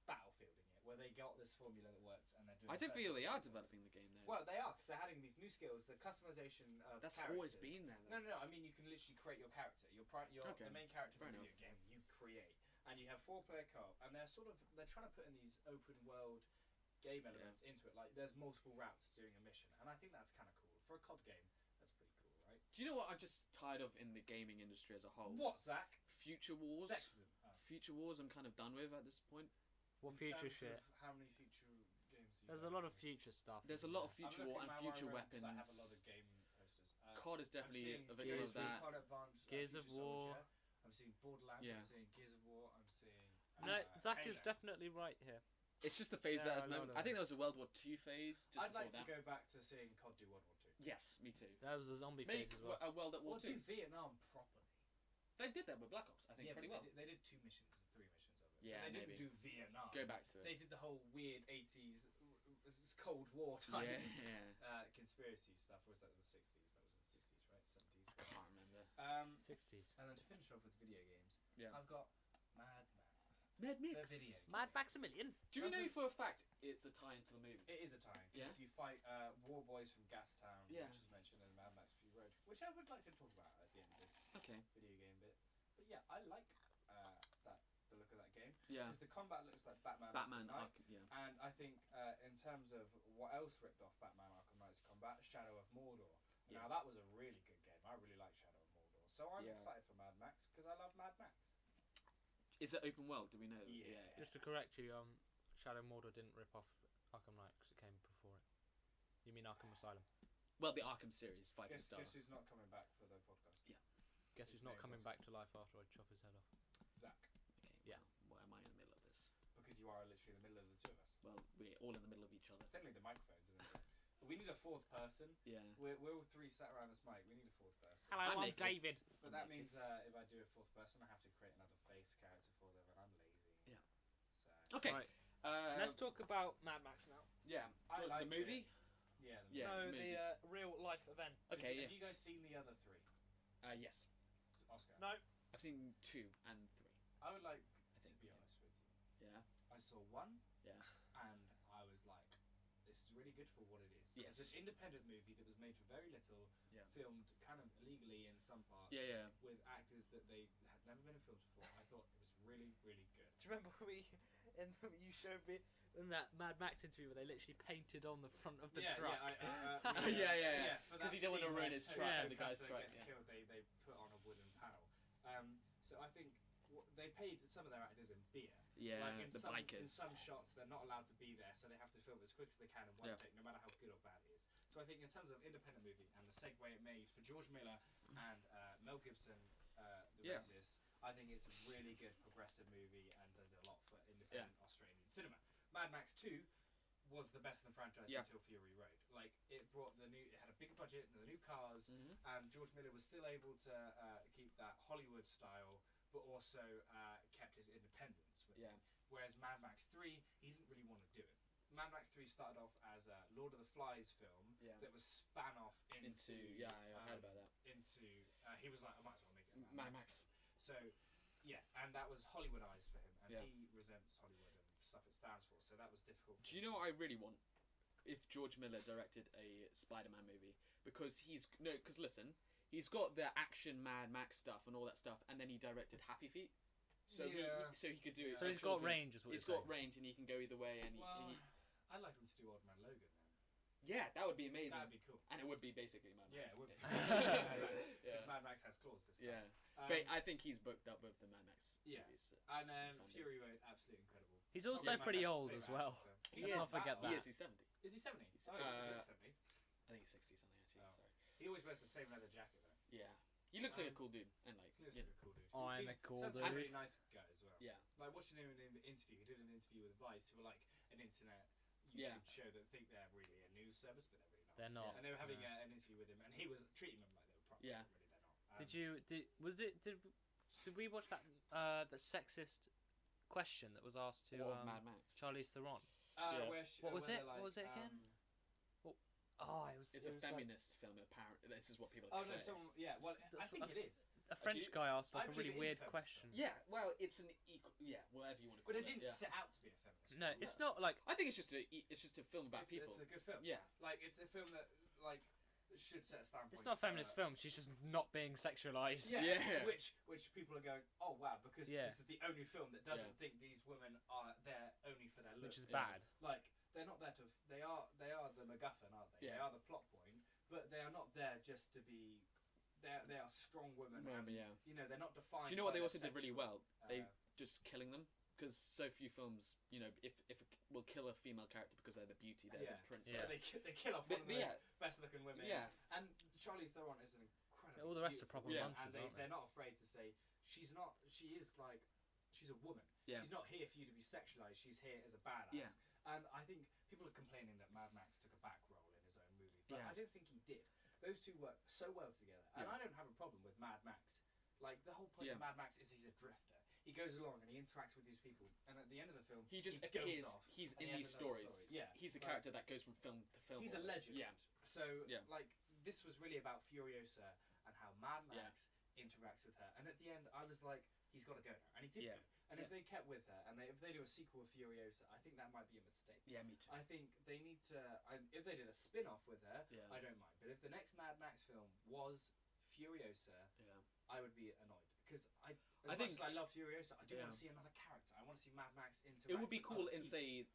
battlefielding it, where they got this formula that works and they're doing. I don't feel they are first-person developing the game though. Well, they are because they're adding these new skills, the customization of That's characters. always been there. No, Though. no, no. I mean, you can literally create your character. Your Okay, the main character fair of the video game. You create, and you have 4-player co-op, and they're trying to put in these open world game elements into it. Like there's multiple routes to doing a mission, and I think that's kind of cool for a COD game. That's pretty cool, right? Do you know what I'm just tired of in the gaming industry as a whole? What, Zach? Future Wars. Sexism. Future Wars. I'm kind of done with at this point. What In future terms shit? of how many future games? There's a lot of future stuff. There's a isn't lot of there? future war and future weapons. I have a lot of game posters. COD is definitely I'm a victim Gears of that. COD Advanced, Gears of Future War. Soldier. I'm seeing Borderlands. Yeah. I'm seeing Gears of War. I'm seeing. No, Zach is Halo. definitely right here. It's just the phase Yeah, at the a lot moment. of I think there was a World War II phase. Just I'd before like to that. go back to seeing COD do World War II. Yes, me too. That was a zombie Make phase as well. a World at War Or do II. Vietnam properly. They did that with Black Ops. I think Yeah, pretty but well. they did 2 missions, 3 missions of it. Yeah, and they maybe. didn't do Vietnam. Go back to They it. did the whole weird 80s Cold War type Yeah. conspiracy stuff. Or was that the 60s? That was the 60s, right? 70s. I can't remember. 60s. And then to finish off with video games, Yeah. I've got Mad Max. Mad The video. Mad Max a million. Do you know Doesn't- for a fact it's a tie into the movie? It is a tie. Yeah. You fight war boys from Gastown, Yeah. which is mentioned in Mad Max Fury Road, which I would like to talk about at the end of this Okay. video game bit. But yeah, I like the look of that game. Yeah. Because the combat looks like Batman Batman Arkham Knight. Arkham, yeah. And I think in terms of what else ripped off Batman Arkham Knight's combat, Shadow of Mordor. Yeah. Now that was a really good game. I really like Shadow of Mordor. So I'm Yeah. excited for Mad Max because I love Mad Max. Is it open world? Do we know? Yeah. Just to correct you, Shadow Mordor didn't rip off Arkham Knight because it came before it. You mean Arkham Asylum? Well, the Arkham series, Fighting Star. Guess who's not coming back for the podcast? Guess who's not coming back to life after I chop his head off? Zach. Okay. Yeah. Well, why am I in the middle of this? Because you are literally in the middle of the two of us. Well, we're all in the middle of each other. Technically, the microphones in the middle. But we need a fourth person. Yeah. We're all three sat around this mic. We need a fourth person. Hello, I'm I'm naked. David. But that means if I do a fourth person, I have to create another face character for them, and I'm lazy. Yeah. So. Okay. Right. Let's talk about Mad Max now. Yeah. I like the movie. Yeah. Yeah. no, movie. the real life event. Okay. Have you guys seen the other three? Yes. Oscar. No. I've seen 2 and 3. I would like I think, to be honest with you. Yeah. I saw 1. Yeah. And I was like, this is really good for what it is. Yes. It's an independent movie that was made for very little, Yeah. filmed kind of illegally in some parts, Yeah. with actors that they had never been in films before. I thought it was really, really good. Do you remember you showed me in that Mad Max interview where they literally painted on the front of the truck? Yeah. For Because that he didn't want to scene ruin where his Tony truck Yeah. and the guy's Cutter truck. gets Yeah. killed, they put on a wooden panel. So I think they paid some of their actors in beer. Yeah. Like in The some, bikers. In some shots, they're not allowed to be there, so they have to film as quick as they can in one Yeah. take, no matter how good or bad it is. So I think in terms of independent movie and the segue it made for George Miller and Mel Gibson, the Yeah. racist, I think it's a really good progressive movie and does a lot for independent Australian cinema. Mad Max 2 was the best in the franchise Yeah. until Fury Road. Like it had a bigger budget and the new cars, Mhm. and George Miller was still able to keep that Hollywood style, but also kept his independence with Yeah. it. Whereas Mad Max 3, he didn't really want to do it. Mad Max 3 started off as a Lord of the Flies film Yeah. that was span off into Yeah, I heard about that. he was like, I might as well make it a Mad Max. So yeah, and that was Hollywoodized for him, and Yeah. he resents Hollywood and stuff it stands for, so that was difficult for Do you him know to what I really want? If George Miller directed a Spider-Man movie, because listen, he's got the action Mad Max stuff and all that stuff, and then he directed Happy Feet, so Yeah. he could do. So a he's got trilogy. range, is what He's you're got range, and he can go either way. And Well, he, I'd like him to do Old Man Logan then. yeah, that would be amazing, That'd be cool. and it would be basically Mad Max. Yeah, it would be. Yeah. Because Mad Max has claws this time. Yeah, Um, but I think he's booked up with the Mad Max Yeah. movies. So. And then Sounds Fury Road, absolutely incredible. He's Probably also my pretty best old favourite as well. action film. Let's He is not forget old. that. Yes, he's 70. Is he 70? Oh, he's 70. I think he's 60 something actually. Oh. Sorry. He always wears the same leather jacket though. Yeah, he looks like a Um, cool dude, and like He looks yeah. like a cool dude. I'm He a seems- cool sounds like a dude. really nice guy as well. Yeah. Like watching him in the interview, he did an interview with Vice, who are like an internet YouTube Yeah. show that think they're really a news service, but they're really not. They're not. And they were having no. an interview with him, and he was treating them like they were proper. Yeah. But really, they're not. Did we watch that the sexist question that was asked to What of Mad Max. Charlize Theron? Yeah. What was where it? they're What was it again? Oh, it was. It's it a was like feminist film. Apparently, this is what people. Oh Are no, claiming. someone. Yeah, well, That's I think what it is. a French guy asked like I a really believe it is weird a feminist question. Yeah, well, it's an equal. Yeah, whatever you want to call But it. it didn't yeah. set out to be a feminist. No, film. it's not like I think it's just a film about people. It's a good film. Yeah. Like it's a film that should set a standpoint. it's not a feminist film. She's just not being sexualized. Yeah, Yeah. Which people are going, oh wow, because Yeah. this is the only film that doesn't Yeah. think these women are there only for their looks. Which is bad. Like they're not there to. They are the MacGuffin, aren't they? Yeah. They are the plot point, but they are not there just to be. They are strong women. And, Yeah. You know, they're not defined. Do you know what by they their also did really sexual, well? They uh, just killing them, because so few films, will kill a female character because they're the beauty, they're Yeah. the princess. Yes. They kill off one of the Yeah. most best-looking women. Yeah. And Charlize Theron is an incredible. All the rest are proper Yeah. munters, And aren't they? they're not afraid to say she's not. She is like she's a woman. Yeah. She's not here for you to be sexualized. She's here as a badass. Yeah. And I think people are complaining that Mad Max took a back role in his own movie, but Yeah. I don't think he did. Those two work so well together, and Yeah. I don't have a problem with Mad Max. Like the whole point Yeah. of Mad Max is he's a drifter. He goes along and he interacts with these people, and at the end of the film, He just goes appears. off He's and in he has these another stories. story. Yeah, He's the like, character that goes from film to film. He's a almost. legend. Yeah. So, Yeah. like, this was really about Furiosa and how Mad Yeah. Max interacts with her. And at the end, I was like, he's got to go now. And he did Yeah. go. And if they kept with her, and if they do a sequel of Furiosa, I think that might be a mistake. Yeah, me too. I think they need to. If they did a spin off with her, Yeah. I don't mind. But if the next Mad Max film was Furiosa, Yeah. I would be annoyed because I think much as I love Furiosa, I do Yeah. want to see another character. I want to see Mad Max interact. it would be with cool other in people. say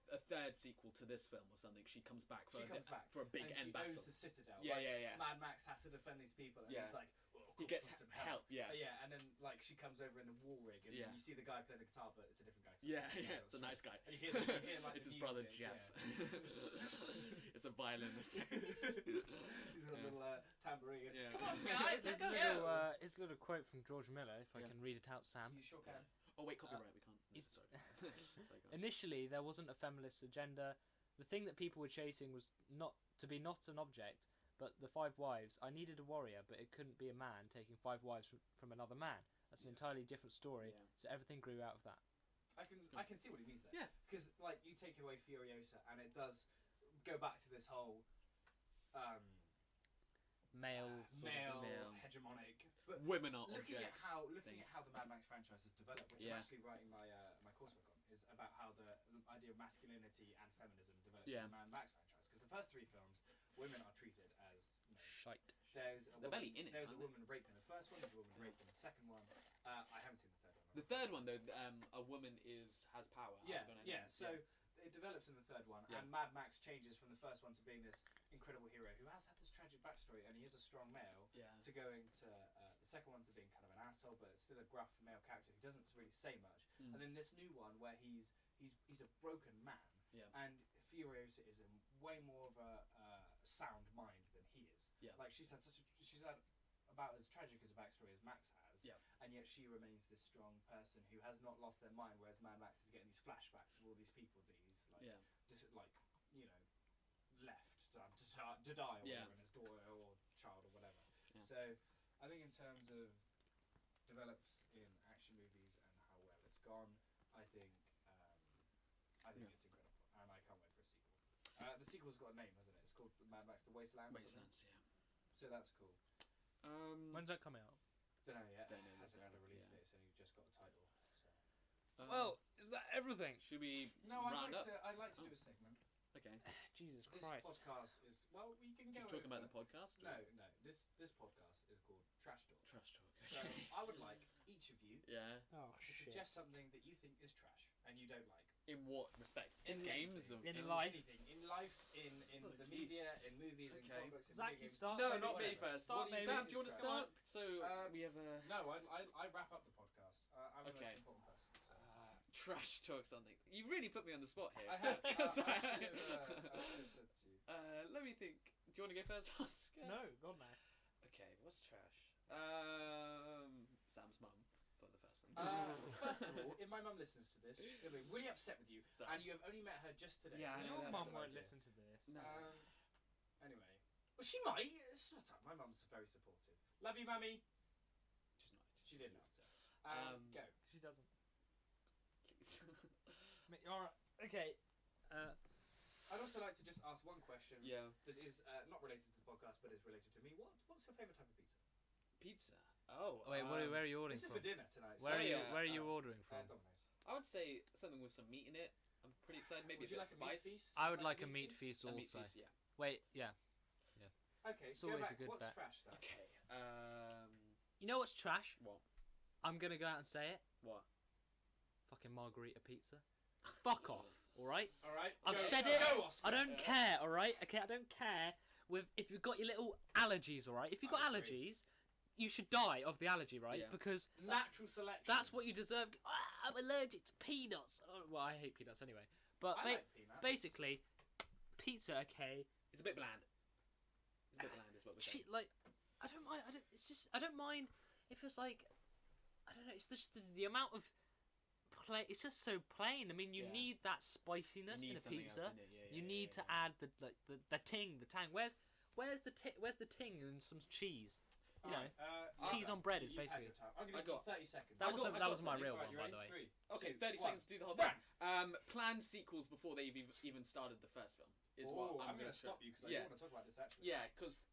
a third sequel to this film or something. She comes back for She comes back for a big and end she battle. owns the Citadel. Yeah, like, yeah, yeah. Mad Max has to defend these people, and Yeah. he's like, well, He cool, gets for some help. Yeah. Yeah, and then like she comes over in the war rig, and Yeah. you see the guy playing the guitar, but it's a different guy. So Yeah, it's yeah, a it's a nice guy. And you hear like It's the his brother music, Jeff. Yeah. It's a violinist. He's got a Yeah. little tambourine. Yeah. Come on, guys, let's go. His little quote from George Miller, if I Yeah. can read it out, Sam. You sure can. Oh wait, copyright. We can't. he's- Sorry. Sorry, go on. Initially, there wasn't a feminist agenda. The thing that people were chasing was not an object, but the 5 wives. I needed a warrior, but it couldn't be a man taking 5 wives from another man. That's an entirely different story. Yeah. So everything grew out of that. I can see what he means there. Yeah. Because like you take away Furiosa, and it does go back to this whole Male hegemonic. But Women are looking objects. at how the Mad Max franchise has developed, which Yeah. I'm actually writing my coursework on, is about how the idea of masculinity and feminism developed Yeah. in the Mad Max franchise. Because the first 3 films, women are treated as Shite. there's a They're woman, barely in it, There's a aren't woman raped in the first one. There's a woman raped in the second one. I haven't seen the third one. The third one though, a woman has power. Yeah, I've got yeah. it. So it develops in the third one, Yeah. and Mad Max changes from the first one to being this incredible hero who has had this tragic backstory, and he is a strong male, Yeah. to going to the second one to being kind of an asshole, but still a gruff male character who doesn't really say much. Mm. And then this new one where he's a broken man, Yeah. and Furiosa is in way more of a sound mind than he is. Yeah. Like she's had about as tragic as a backstory as Max has. Yeah. And yet she remains this strong person who has not lost their mind, whereas Mad Max is getting these flashbacks of all these people that he's like, Yeah. just like, left to die, or Yeah. whatever, and his daughter or child or whatever. Yeah. So I think in terms of develops in action movies and how well it's gone, I think Yeah. it's incredible, and I can't wait for a sequel. The sequel's got a name, hasn't it? It's called Mad Max: The Wasteland. or something. Wastelands. Yeah. So that's cool. When's that coming out? Don't know yet. Don't know Hasn't had a exactly, release yeah. date. It's only just got a title. So. Well, is that everything? should we No, round up? I'd like to do a segment. Okay. Jesus This Christ. podcast is we can go. Just talking about over- the podcast. No. This podcast is called Trash Talk. Trash talk. So I would like each of you Yeah. Oh, to suggest something that you think is trash and you don't like. In what respect? In games anything. of In In life. anything. In life, in Oh, the jeez. media, in movies, in Okay. comic books, in Zach, video you games. start. No, maybe not me whatever. first. What do you Sam, think do you want is to trash? start? So we have a No, I wrap up the podcast. I'm the Okay. most important person. So. trash talk something. You really put me on the spot here. I have. I should have Because said to you. let me think. Do you want to go first, Oscar? No, God no. Okay, what's trash? Sam's mum for the first thing. First of all, if my mum listens to this, she's going to be really upset with you, Sorry. and you have only met her just today. Yeah, so I you know don't Your that's have mum a won't idea. listen to this. No. Anyway, well, she might. Shut up. My mum's very supportive. Love you, mummy. She's not. She didn't answer. Go. She doesn't. Please. Alright, okay. I'd also like to just ask one question Yeah. that is not related to the podcast, but is related to me. What's your favourite type of pizza? Pizza. Oh. Wait, where are you ordering This is from? for dinner tonight. Where so, are you ordering from? Domino's. I would say something with some meat in it. I'm pretty excited. Maybe Would you a like bit a meat spice. feast? I would like a meat feast A meat also. feast, yeah. Wait, yeah. Okay, It's go always a back. good What's bet. trash then? Okay. You know what's trash? What? I'm gonna go out and say it. What? Fucking margarita pizza. Fuck off, alright? All right. I've go, said go, it. Go, Oscar. I don't care, alright? Okay, I don't care if you've got your little allergies, alright? If you've got I agree. allergies, you should die of the allergy, right? Yeah. Because Natural selection. that's what you deserve. I'm allergic to peanuts. Oh, well, I hate peanuts anyway. But I like peanuts. basically, pizza, okay. It's a bit bland. It's a bit bland, is what we're saying. Shit, like, I don't mind. I don't mind if it's like, I don't know. It's just the amount of it's just so plain. I mean, you Yeah. need that spiciness You in need a something pizza. else in it, yeah, You yeah, need yeah, to yeah. add the tang. Where's the ting and some cheese? You know, cheese on bread is You've had basically. your time. I'm going I to give you got- 30 seconds. That I was got- I that got was my something. real Right, one, you by ready? the way. 3, Okay, 2, 30 1. seconds to do the whole Run. thing. Planned sequels before they've even started the first film is what Oh, I'm going going to stop you because I Yeah. want to talk about this actually. Yeah, because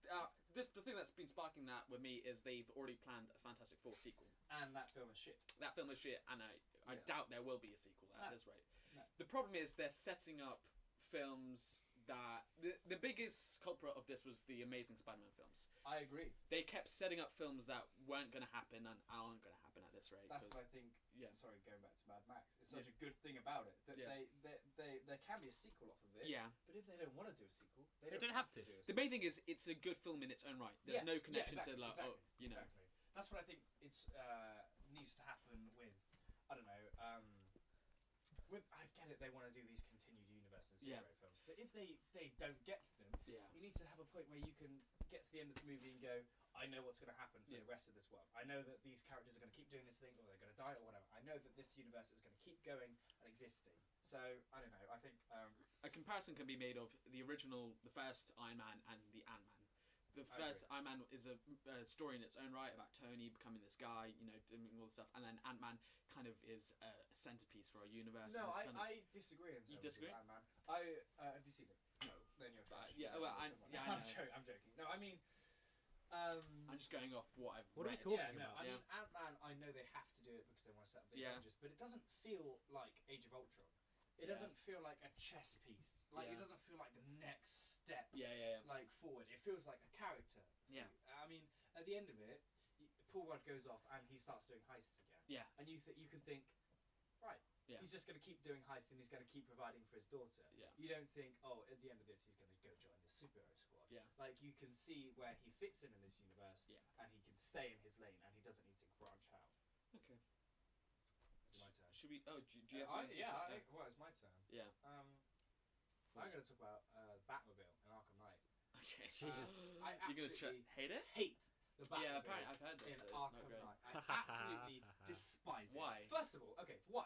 the thing that's been sparking that with me is they've already planned a Fantastic Four sequel. And that film is shit. That film is shit, and I Yeah. doubt there will be a sequel at No. this rate. No. The problem is they're setting up films that the biggest culprit of this was the Amazing Spider-Man films. I agree. They kept setting up films that weren't going to happen and aren't going to happen at this rate. That's what I think. Yeah. Sorry, going back to Mad Max. It's such a good thing about it that there can be a sequel off of it. Yeah. But if they don't want to do a sequel, they don't have to do a The main thing is it's a good film in its own right. There's no connection to like Exactly. That's what I think it's needs to happen with. I don't know. I get it. They want to do these continued universe and superhero films, but if they don't get to them, you need to have a point where you can get to the end of this movie and go, I know what's going to happen for the rest of this world. I know that these characters are going to keep doing this thing, or they're going to die, or whatever. I know that this universe is going to keep going and existing. So I don't know. I think a comparison can be made of the first Iron Man and the Ant-Man. The first Iron Man is a story in its own right about Tony becoming this guy, doing all this stuff, and then Ant-Man kind of is a centerpiece for our universe. No, I disagree. You disagree? Ant-Man. Have you seen it? No. Then you're trash. I'm joking. No, I mean. I'm just going off what I've What read. are we talking about? I mean, Ant-Man, I know they have to do it because they want to set up the Avengers, but it doesn't feel like Age of Ultron. It doesn't feel like a chess piece. Like, it doesn't feel like the next step, like, forward. It feels like a character. Yeah. I mean, at the end of it, Paul Rudd goes off and he starts doing heists again. Yeah. And you can think, right, he's just going to keep doing heists and he's going to keep providing for his daughter. Yeah. You don't think, oh, at the end of this, he's going to go join the superhero squad. Yeah. Like, you can see where he fits in this universe, and he can stay in his lane, and he doesn't need to branch out. Okay. It's my turn. Should we? Oh, do you have? Well, it's my turn. Yeah. I'm going to talk about Batmobile in Arkham Knight. Okay. Jesus. I You're absolutely hate it? hate the Batmobile. Yeah, apparently I've heard this. In It's Arkham not Knight. I absolutely despise it. Why? First of all, okay, why?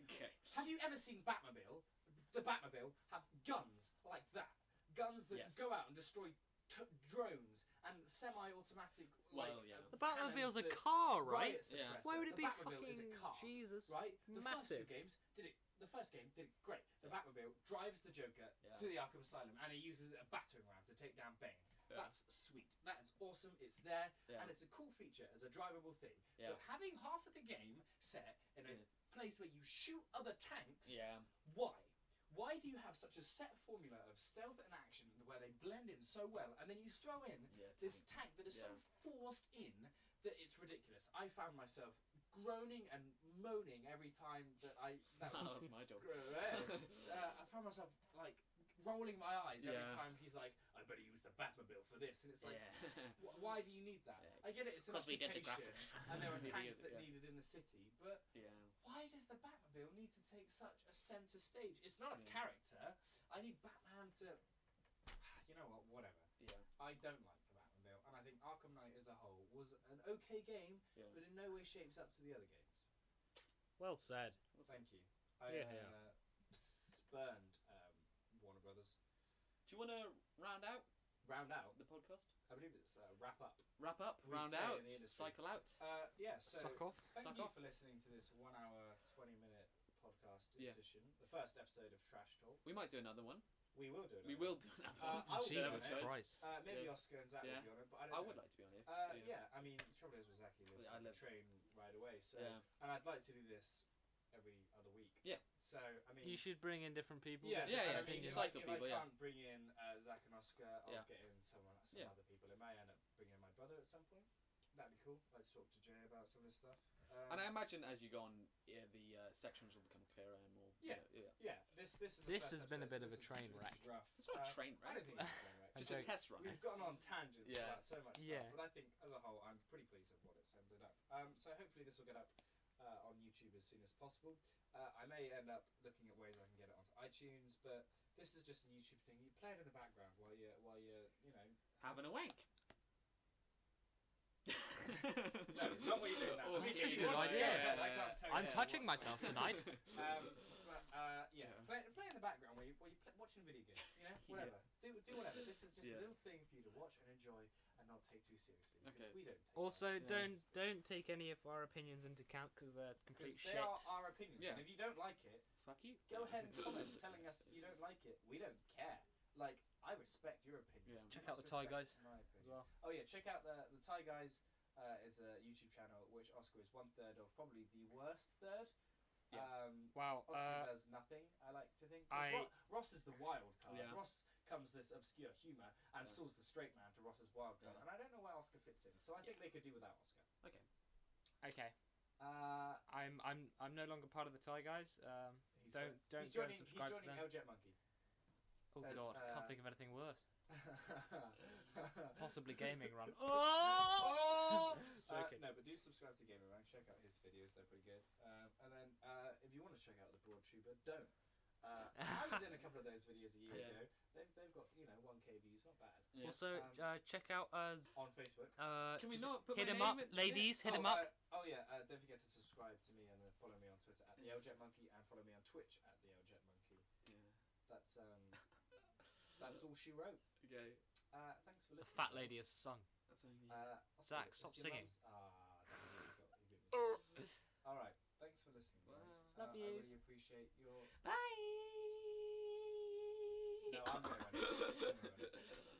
Okay. Have you ever seen Batmobile? The Batmobile have guns like that. Guns that go out and destroy drones and semi-automatic. The Batmobile's a car, right? Yeah. Why would it be Batmobile fucking is a car, Jesus? Right. Massive. The first game did it great. The Batmobile drives the Joker to the Arkham Asylum, and he uses a battering ram to take down Bane. Yeah. That's sweet. That's awesome. It's there, and it's a cool feature as a drivable thing. Yeah. But having half of the game set in a place where you shoot other tanks, why? Why do you have such a set formula of stealth and action where they blend in so well, and then you throw in this tank that is so forced in that it's ridiculous? I found myself groaning and moaning every time that that was my job. I found myself like rolling my eyes every time he's like, I better use the Batmobile for this, and it's like, why do you need that? I get it, it's an occupation, and there are tanks that needed in the city, but why does the Batmobile need to take such a centre stage? It's not a character. I need Batman to, you know what, whatever. Yeah. I don't like the Batmobile, and I think Arkham Knight as a whole was an okay game, but in no way shapes up to the other games. Well said. Well, thank you. I spurned Warner Brothers. Do you want to round out the podcast? I believe it's wrap up. Wrap up, round out, cycle out. So suck off. Thank you for listening to this 1 hour, 20-minute podcast edition. The first episode of Trash Talk. We might do another one. We will do another one. Jesus Christ. Maybe Oscar and Zach will be on it, but I would like to be on it. I mean, the trouble is with Zach, he lives on the train right away, so and I'd like to do this every other week. Yeah. So I mean, you should bring in different people. Yeah. I mean, if I can't bring in Zach and Oscar, I'll get in some other people. It may end up bringing in my brother at some point. That'd be cool. I'd talk to Jay about some of this stuff. And I imagine as you go on, the sections will become clearer and more. This has been a bit of a train wreck. It's not a train wreck. I don't think it's a train wreck. Just a test run. We've gone on tangents about so much stuff, but I think as a whole, I'm pretty pleased with what it's ended up. So hopefully this will get up on YouTube as soon as possible. I may end up looking at ways I can get it onto iTunes, but this is just a YouTube thing. You play it in the background while you're having a wank. No, not what you're doing now. That's a good idea. I'm touching myself tonight. Play in the background while you're watching a video game. Whatever. Do whatever. This is just a little thing for you to watch and enjoy and not take too seriously. Because we don't. Also, don't take any of our opinions into account because they're complete shit. They are our opinions, and if you don't like it, fuck you. Go ahead and comment telling us you don't like it. We don't care. Like, I respect your opinion. Check out the Thai Guys as well. Oh yeah, check out the Thai Guys. Is a YouTube channel which Oscar is 1/3 of, probably the worst third. Wow. Oscar does nothing. I like to think 'cause Ross is the wild card. Yeah. Ross comes this obscure humour, and Saul's the straight man to Ross's wild card, and I don't know where Oscar fits in. So I think they could do without Oscar. Okay. I'm I'm no longer part of the Tie Guys. Don't he's go and joining, subscribe he's to joining them. LJet Monkey. Oh There's, God, can't think of anything worse. Oh! Possibly Gaming Run. Oh! Joking. No, but do subscribe to Gamer Rank. Check out his videos; they're pretty good. And then, if you want to check out the Broad Trooper, don't. I was in a couple of those videos a year ago. They've got 1K views, not bad. Yeah. Also, check out us on Facebook. Can we not put hit my him up, name in? ladies? Hit him up. Don't forget to subscribe to me and follow me on Twitter at the LJet Monkey and follow me on Twitch at the LJet Monkey. Yeah. That's all she wrote. Okay. Thanks for listening. The fat lady has sung. Zach, stop singing. All right. Thanks for listening, guys. Love you. I really appreciate your. Bye. No, I'm going to run it.